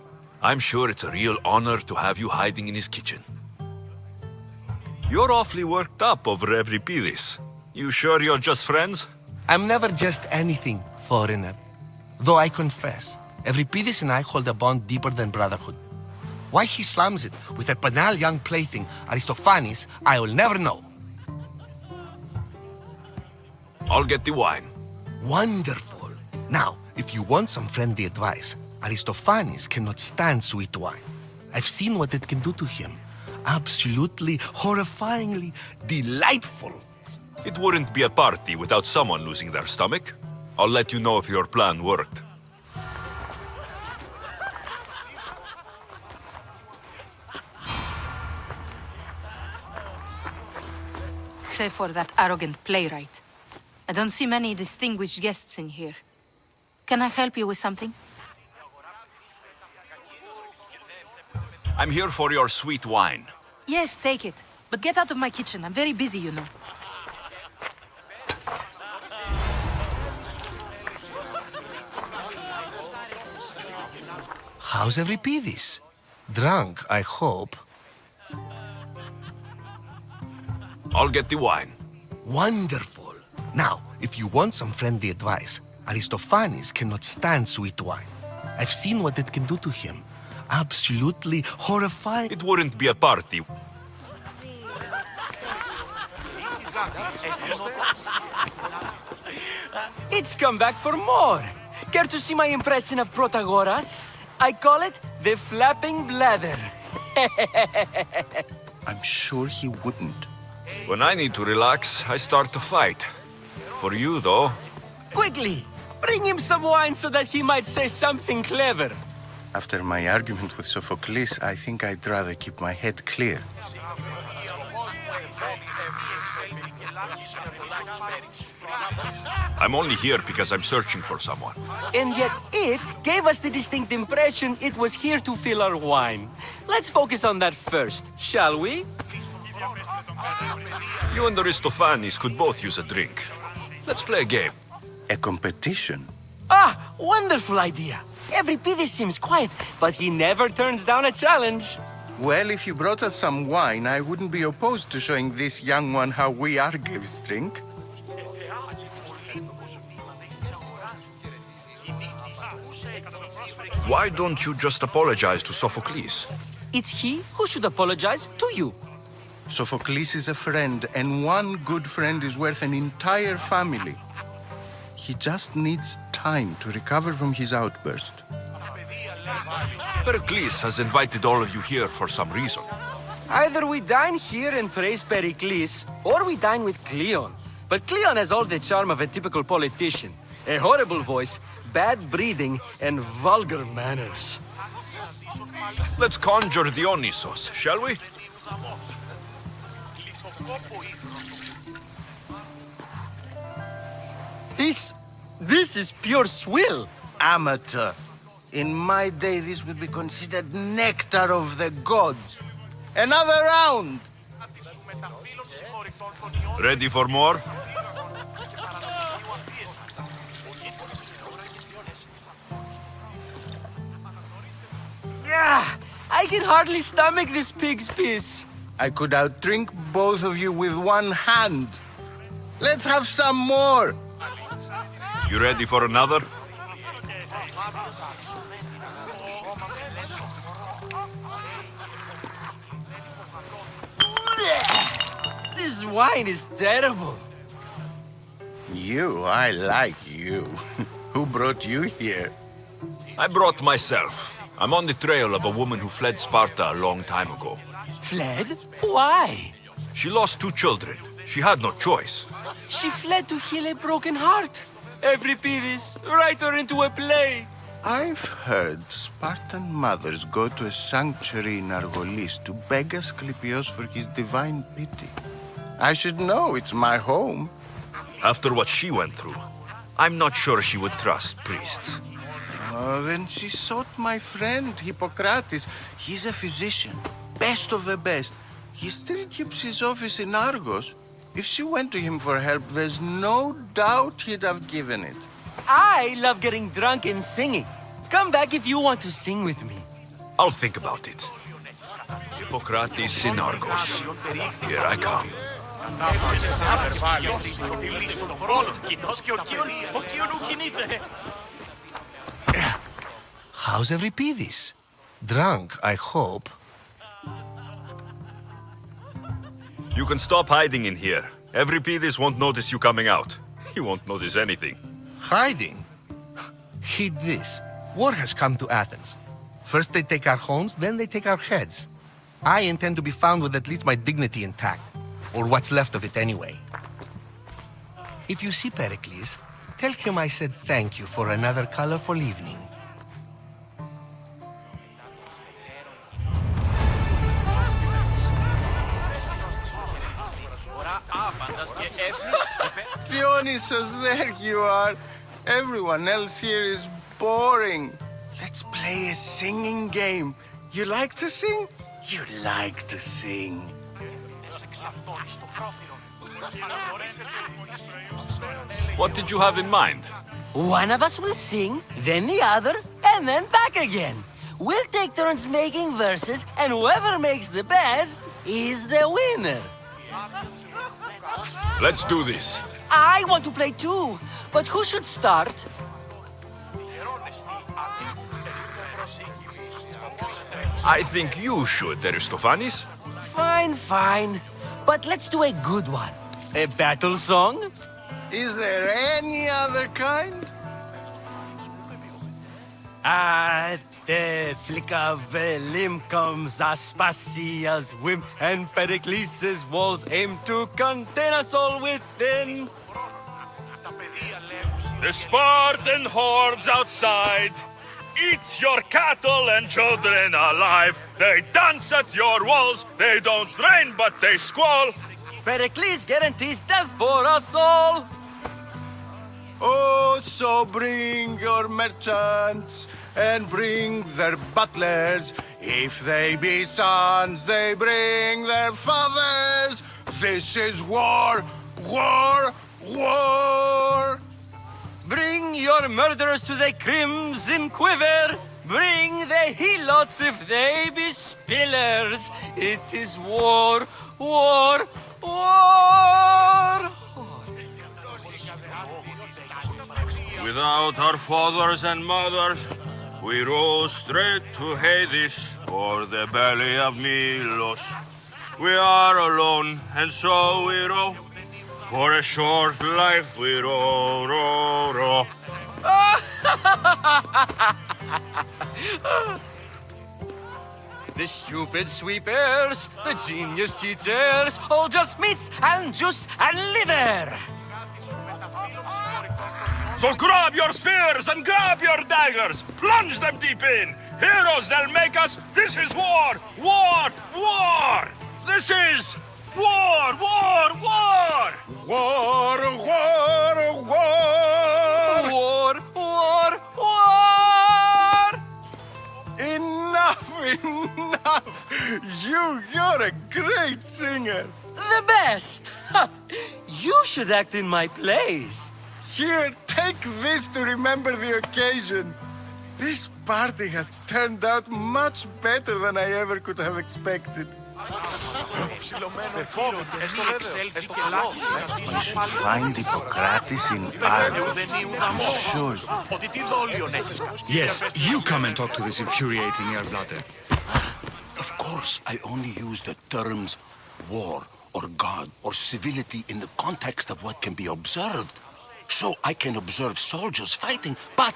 I'm sure it's a real honor to have you hiding in his kitchen. You're awfully worked up over Euripides. You sure you're just friends? I'm never just anything, foreigner. Though I confess, Euripides and I hold a bond deeper than brotherhood. Why he slams it with a banal young plaything, Aristophanes, I will never know. I'll get the wine. Wonderful. Now, if you want some friendly advice, Aristophanes cannot stand sweet wine. I've seen what it can do to him. Absolutely, horrifyingly delightful. It wouldn't be a party without someone losing their stomach. I'll let you know if your plan worked. Save for that arrogant playwright. I don't see many distinguished guests in here. Can I help you with something? I'm here for your sweet wine. Yes, take it. But get out of my kitchen. I'm very busy, you know. How's Euripidis? Drunk, I hope. I'll get the wine. Wonderful. Now, if you want some friendly advice, Aristophanes cannot stand sweet wine. I've seen what it can do to him. Absolutely horrifying. It wouldn't be a party. It's come back for more. Care to see my impression of Protagoras? I call it the flapping bladder. I'm sure he wouldn't. When I need to relax, I start to fight. For you, though. Quickly, bring him some wine so that he might say something clever. After my argument with Sophocles, I think I'd rather keep my head clear. I'm only here because I'm searching for someone. And yet it gave us the distinct impression it was here to fill our wine. Let's focus on that first, shall we? You and Aristophanes could both use a drink. Let's play a game. A competition? Ah, wonderful idea. Euripidis seems quiet, but he never turns down a challenge. Well, if you brought us some wine, I wouldn't be opposed to showing this young one how we Argives drink. Why don't you just apologize to Sophocles? It's he who should apologize to you. Sophocles is a friend, and one good friend is worth an entire family. He just needs time to recover from his outburst. Pericles has invited all of you here for some reason. Either we dine here and praise Pericles, or we dine with Cleon. But Cleon has all the charm of a typical politician. A horrible voice, bad breeding, and vulgar manners. Let's conjure Dionysos, shall we? This is pure swill. Amateur. In my day, this would be considered nectar of the gods. Another round! Ready for more? Yeah, I can hardly stomach this pig's piss. I could outdrink both of you with one hand. Let's have some more! You ready for another? This wine is terrible. I like you. Who brought you here? I brought myself. I'm on the trail of a woman who fled Sparta a long time ago. Fled? Why? She lost 2 children. She had no choice. She fled to heal a broken heart. Euripidis, write her into a play. I've heard Spartan mothers go to a sanctuary in Argolis to beg Asclepios for his divine pity. I should know, it's my home. After what she went through, I'm not sure she would trust priests. Oh, then she sought my friend, Hippocrates. He's a physician, best of the best. He still keeps his office in Argos. If she went to him for help, there's no doubt he'd have given it. I love getting drunk and singing. Come back if you want to sing with me. I'll think about it. Hippocrates in Argos. Here I come. How's Euripidis? Drunk, I hope. You can stop hiding in here. Euripidis won't notice you coming out. He won't notice anything. Hiding? Heed this. War has come to Athens. First they take our homes, then they take our heads. I intend to be found with at least my dignity intact. Or what's left of it anyway. If you see Pericles, Tell him I said thank you for another colorful evening. Dionysus, there you are. Everyone else here is boring. Let's play a singing game. You like to sing? You like to sing. What did you have in mind? One of us will sing, then the other, and then back again. We'll take turns making verses, and whoever makes the best is the winner. Let's do this. I want to play too, but who should start? I think you should, Aristophanes. Fine, fine. But let's do a good one. A battle song? Is there any other kind? At the flick of a limb comes Aspasia's whim, and Pericles' walls aim to contain us all within. The Spartan hordes outside eat your cattle and children alive. They dance at your walls. They don't rain, but they squall. Pericles guarantees death for us all. Oh, so bring your merchants and bring their butlers. If they be sons, they bring their fathers. This is war, war, war. Bring your murderers to the crimson quiver. Bring the helots if they be spillers. It is war, war, war. Without our fathers and mothers, we row straight to Hades or the belly of Milos. We are alone, and so we row. For a short life we row, row, row. The stupid sweepers, the genius teachers, all just meats and juice and liver. So grab your spears and grab your daggers, plunge them deep in. Heroes they'll make us. This is war, war, war. This is war, war, war. War, war, war. War, war, war. Enough, enough. You're a great singer. The best. You should act in my plays. Here, take this to remember the occasion. This party has turned out much better than I ever could have expected. You should find Hippocrates in Argos. I'm sure. Yes, you come and talk to this infuriating air-blooded. Of course, I only use the terms war or God or civility in the context of what can be observed. So I can observe soldiers fighting, but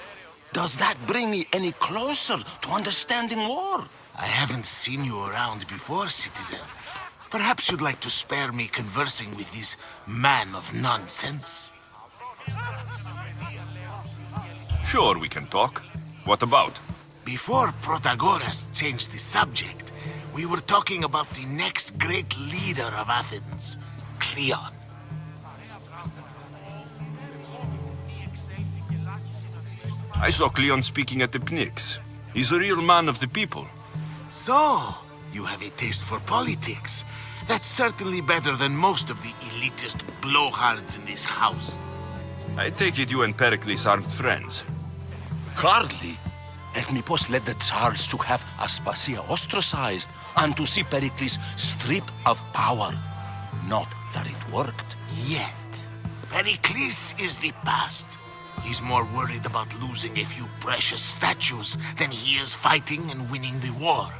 does that bring me any closer to understanding war? I haven't seen you around before, citizen. Perhaps you'd like to spare me conversing with this man of nonsense? Sure, we can talk. What about? Before Protagoras changed the subject, we were talking about the next great leader of Athens, Cleon. I saw Cleon speaking at the Pnyx. He's a real man of the people. So, you have a taste for politics. That's certainly better than most of the elitist blowhards in this house. I take it you and Pericles aren't friends. Hardly. Ethnippos led the Tsars to have Aspasia ostracized and to see Pericles stripped of power. Not that it worked. Yet, Pericles is the past. He's more worried about losing a few precious statues than he is fighting and winning the war.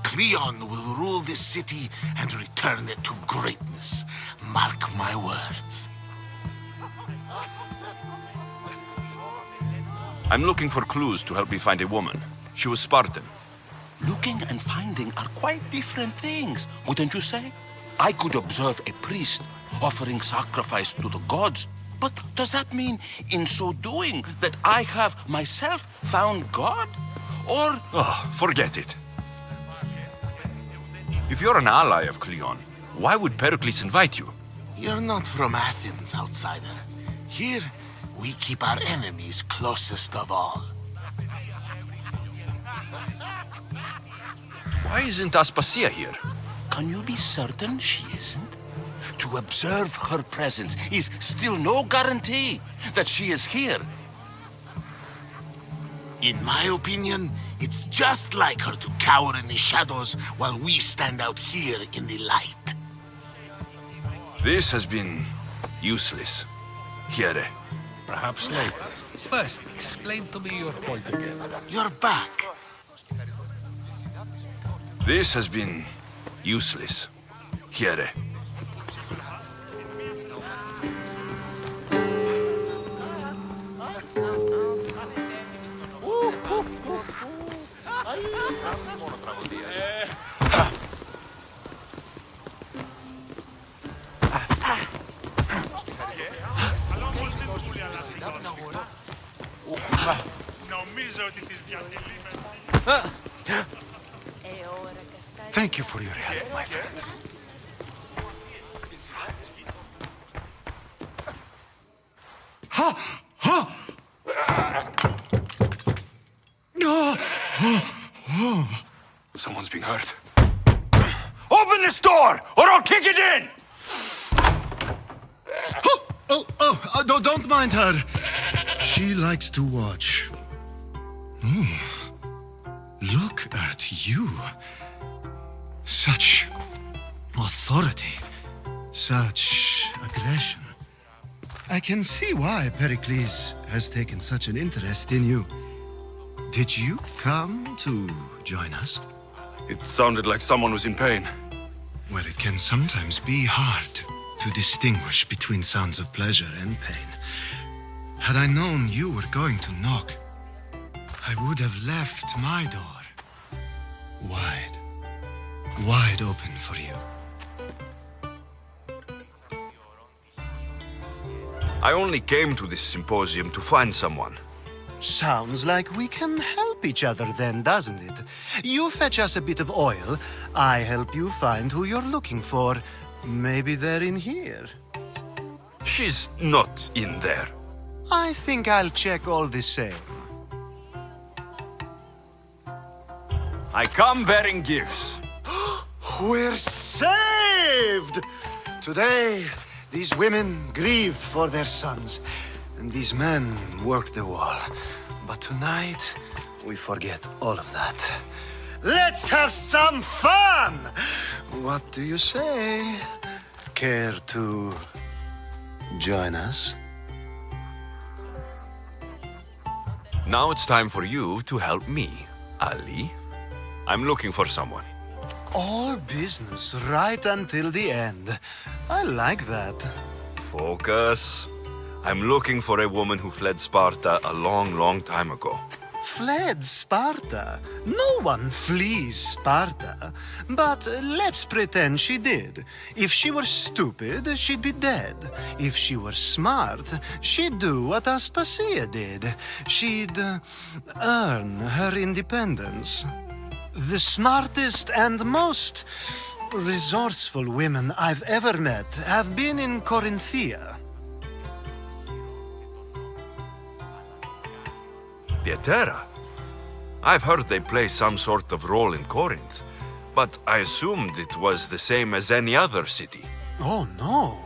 Cleon will rule this city and return it to greatness. Mark my words. I'm looking for clues to help me find a woman. She was Spartan. Looking and finding are quite different things, wouldn't you say? I could observe a priest offering sacrifice to the gods, But does that mean, in so doing, that I have myself found God? Or... Oh, forget it. If you're an ally of Cleon, why would Pericles invite you? You're not from Athens, outsider. Here, we keep our enemies closest of all. Why isn't Aspasia here? Can you be certain she isn't? To observe her presence is still no guarantee that she is here. In my opinion, it's just like her to cower in the shadows while we stand out here in the light. This has been useless. Here. Perhaps later. First, explain to me your point again. You're back. This has been useless. Here. Thank you for your help, my friend. Someone's being hurt. Open this door, or I'll kick it in! Don't mind her. She likes to watch. Look at you. Such authority. Such aggression. I can see why Pericles has taken such an interest in you. Did you come to join us? It sounded like someone was in pain. Well, it can sometimes be hard to distinguish between sounds of pleasure and pain. Had I known you were going to knock, I would have left my door wide open for you. I only came to this symposium to find someone. Sounds like we can help each other then, doesn't it? You fetch us a bit of oil, I help you find who you're looking for. Maybe they're in here. She's not in there. I think I'll check all the same. I come bearing gifts. We're saved! Today, these women grieved for their sons, and these men worked the wall. But tonight, we forget all of that. Let's have some fun! What do you say? Care to join us? Now it's time for you to help me, Ali. I'm looking for someone. All business right until the end. I like that. Focus. I'm looking for a woman who fled Sparta a long, long time ago. Fled Sparta? No one flees Sparta. But let's pretend she did. If she were stupid, she'd be dead. If she were smart, she'd do what Aspasia did. She'd earn her independence. The smartest and most resourceful women I've ever met have been in Corinthia. The Etera. I've heard they play some sort of role in Corinth, but I assumed it was the same as any other city. Oh, no.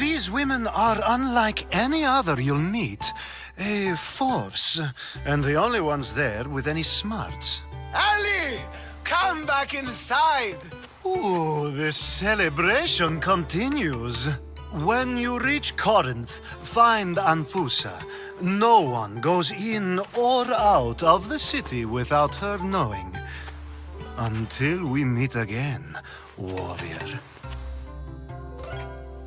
These women are unlike any other you'll meet. A force, and the only ones there with any smarts. Ali! Come back inside! Ooh, the celebration continues. When you reach Corinth, find Anthusa. No one goes in or out of the city without her knowing. Until we meet again, warrior.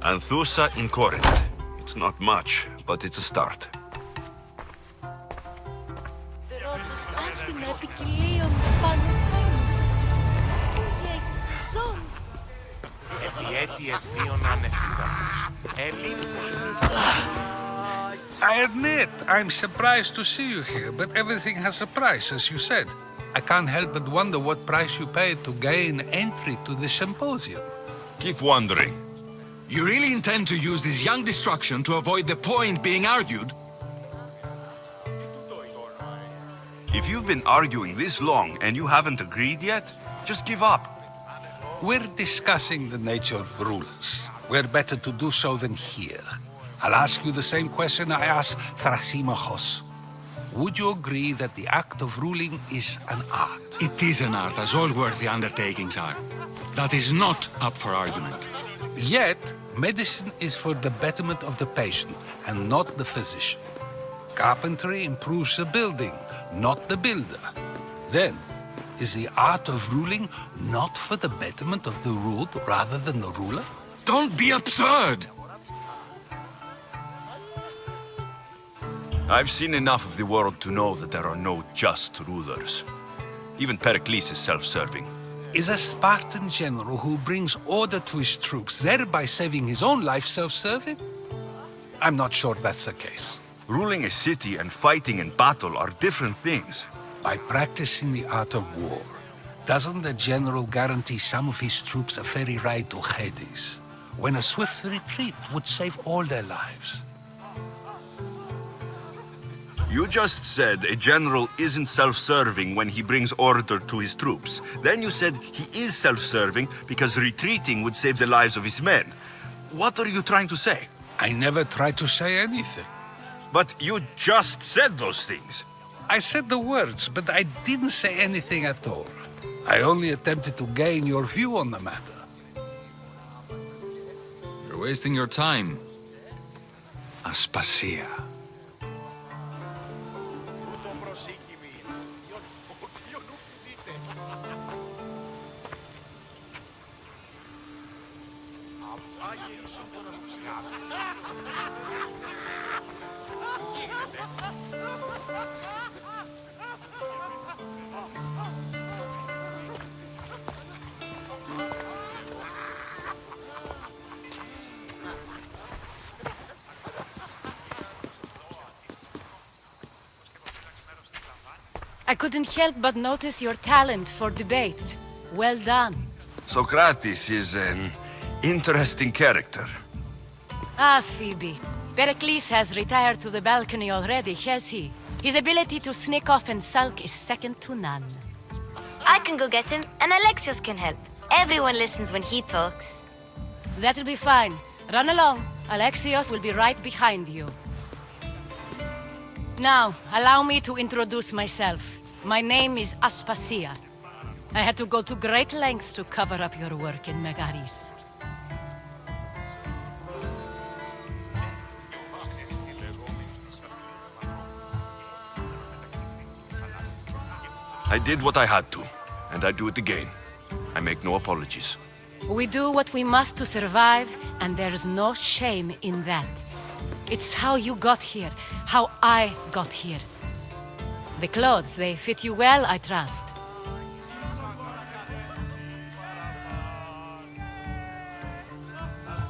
Anthusa in Corinth. It's not much, but it's a start. Επιέτη ευθείων ανεφίδαμος. Έλλην I admit, I'm surprised to see you here, but everything has a price, as you said. I can't help but wonder what price you paid to gain entry to the symposium. Keep wondering. You really intend to use this young destruction to avoid the point being argued? If you've been arguing this long and you haven't agreed yet, just give up. We're discussing the nature of rulers. Where better to do so than here? I'll ask you the same question I asked Thrasymachos. Would you agree that the act of ruling is an art? It is an art, as all worthy undertakings are. That is not up for argument. Yet, medicine is for the betterment of the patient and not the physician. Carpentry improves the building, not the builder. Then, is the art of ruling not for the betterment of the ruled rather than the ruler? Don't be absurd! I've seen enough of the world to know that there are no just rulers. Even Pericles is self-serving. Is a Spartan general who brings order to his troops, thereby saving his own life, self-serving? I'm not sure that's the case. Ruling a city and fighting in battle are different things. By practicing the art of war, doesn't the general guarantee some of his troops a ferry ride to Hades, when a swift retreat would save all their lives? You just said a general isn't self-serving when he brings order to his troops. Then you said he is self-serving because retreating would save the lives of his men. What are you trying to say? I never tried to say anything. But you just said those things. I said the words, but I didn't say anything at all. I only attempted to gain your view on the matter. You're wasting your time. Aspasia. I couldn't help but notice your talent for debate. Well done. Socrates is an interesting character. Ah, Phoebe. Pericles has retired to the balcony already, has he? His ability to sneak off and sulk is second to none. I can go get him, and Alexios can help. Everyone listens when he talks. That'll be fine. Run along. Alexios will be right behind you. Now, allow me to introduce myself. My name is Aspasia. I had to go to great lengths to cover up your work in Megaris. I did what I had to, and I do it again. I make no apologies. We do what we must to survive, and there's no shame in that. It's how you got here, how I got here. The clothes, they fit you well, I trust.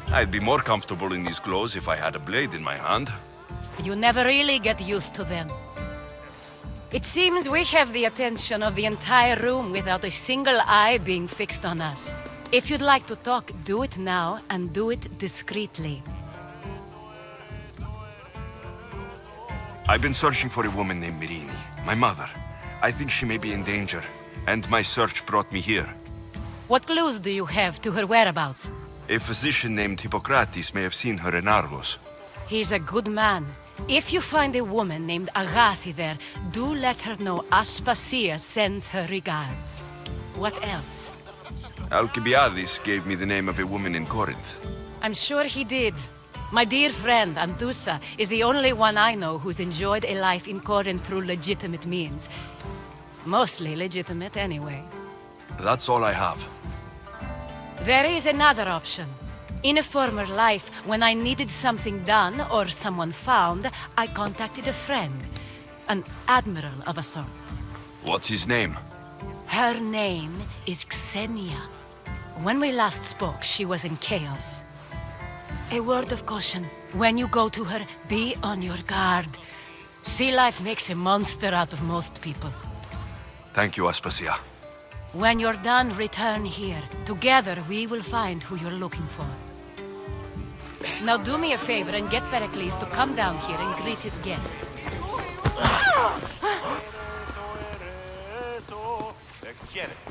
I'd be more comfortable in these clothes if I had a blade in my hand. You never really get used to them. It seems we have the attention of the entire room without a single eye being fixed on us. If you'd like to talk, do it now, and do it discreetly. I've been searching for a woman named Mirini, my mother. I think she may be in danger, and my search brought me here. What clues do you have to her whereabouts? A physician named Hippocrates may have seen her in Argos. He's a good man. If you find a woman named Agathi there, do let her know Aspasia sends her regards. What else? Alcibiades gave me the name of a woman in Corinth. I'm sure he did. My dear friend, Anthusa, is the only one I know who's enjoyed a life in Corinth through legitimate means. Mostly legitimate, anyway. That's all I have. There is another option. In a former life, when I needed something done or someone found, I contacted a friend. An admiral of a sort. What's his name? Her name is Xenia. When we last spoke, she was in chaos. A word of caution. When you go to her, be on your guard. Sea life makes a monster out of most people. Thank you, Aspasia. When you're done, return here. Together, we will find who you're looking for. Now do me a favor and get Pericles to come down here and greet his guests.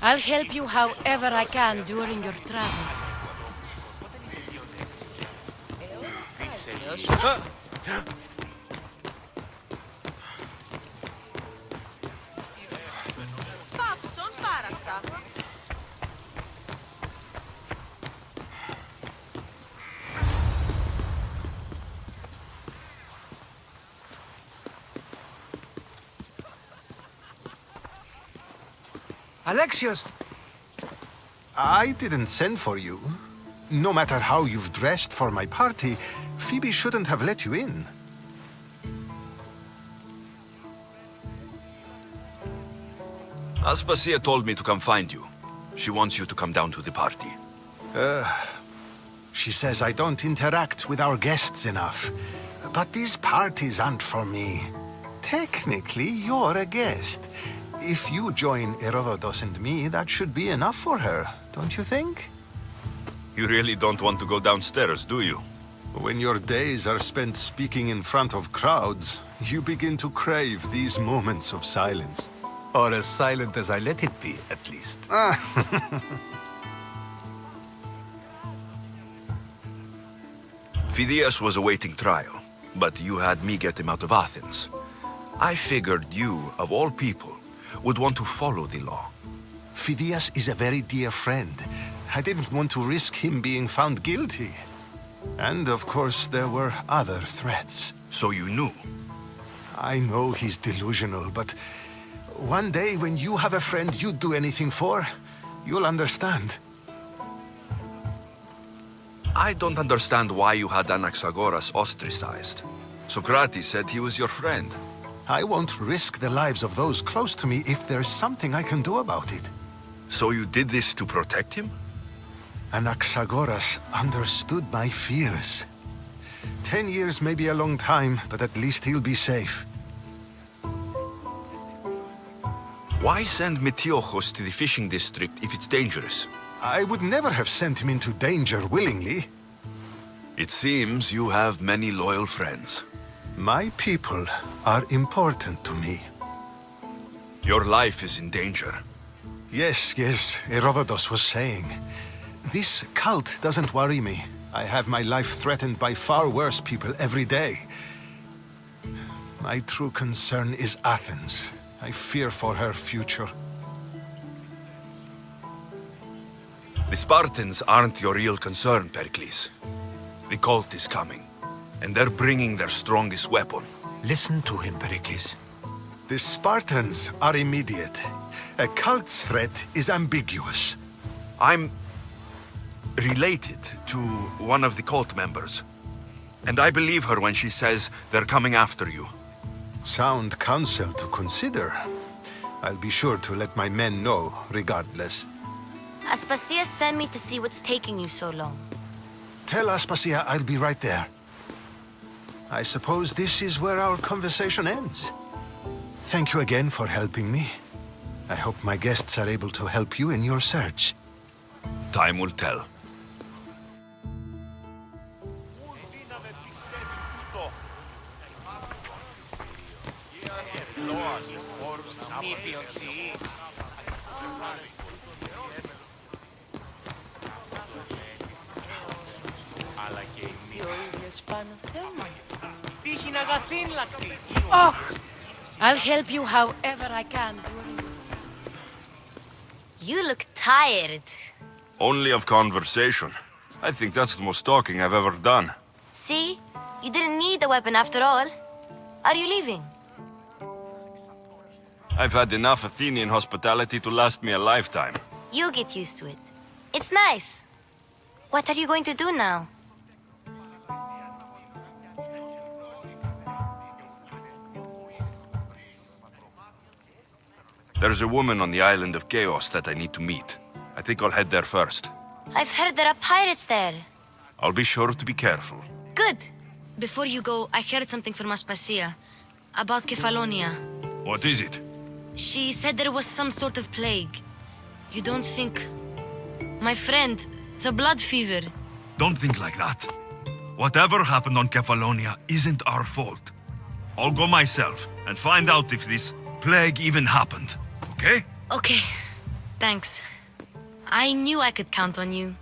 I'll help you however I can during your travels. Alexios! I didn't send for you. No matter how you've dressed for my party, Phoebe shouldn't have let you in. Aspasia told me to come find you. She wants you to come down to the party. She says I don't interact with our guests enough. But these parties aren't for me. Technically, you're a guest. If you join Herodotus and me, that should be enough for her, don't you think? You really don't want to go downstairs, do you? When your days are spent speaking in front of crowds, you begin to crave these moments of silence. Or as silent as I let it be, at least. Phidias was awaiting trial, but you had me get him out of Athens. I figured you, of all people, would want to follow the law. Phidias is a very dear friend. I didn't want to risk him being found guilty. And of course, there were other threats. So you knew? I know he's delusional, but one day when you have a friend you'd do anything for, you'll understand. I don't understand why you had Anaxagoras ostracized. Socrates said he was your friend. I won't risk the lives of those close to me if there's something I can do about it. So you did this to protect him? Anaxagoras understood my fears. 10 years may be a long time, but at least he'll be safe. Why send Metiochos to the fishing district if it's dangerous? I would never have sent him into danger willingly. It seems you have many loyal friends. My people are important to me. Your life is in danger. Yes, Herodotus was saying. This cult doesn't worry me. I have my life threatened by far worse people every day. My true concern is Athens. I fear for her future. The Spartans aren't your real concern, Pericles. The cult is coming, and they're bringing their strongest weapon. Listen to him, Pericles. The Spartans are immediate. A cult's threat is ambiguous. I'm related to one of the cult members, and I believe her when she says they're coming after you. Sound counsel to consider. I'll be sure to let my men know, regardless. Aspasia sent me to see what's taking you so long. Tell Aspasia I'll be right there. I suppose this is where our conversation ends. Thank you again for helping me. I hope my guests are able to help you in your search. Time will tell. Oh, I'll help you however I can during... You look tired. Only of conversation. I think that's the most talking I've ever done. See? You didn't need the weapon after all. Are you leaving? I've had enough Athenian hospitality to last me a lifetime. You get used to it. It's nice. What are you going to do now? There's a woman on the island of Chaos that I need to meet. I think I'll head there first. I've heard there are pirates there. I'll be sure to be careful. Good. Before you go, I heard something from Aspasia about Kefalonia. What is it? She said there was some sort of plague. You don't think... My friend, the blood fever. Don't think like that. Whatever happened on Kefalonia isn't our fault. I'll go myself and find out if this plague even happened, okay? Okay, thanks. I knew I could count on you.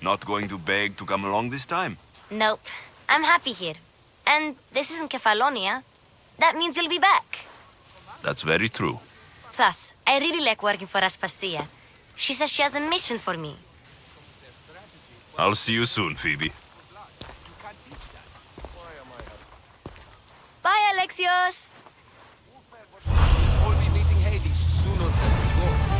Not going to beg to come along this time? Nope. I'm happy here. And this isn't Kefalonia. That means you'll be back. That's very true. Plus, I really like working for Aspasia. She says she has a mission for me. I'll see you soon, Phoebe. Bye, Alexios! We'll be meeting Hades sooner than we go.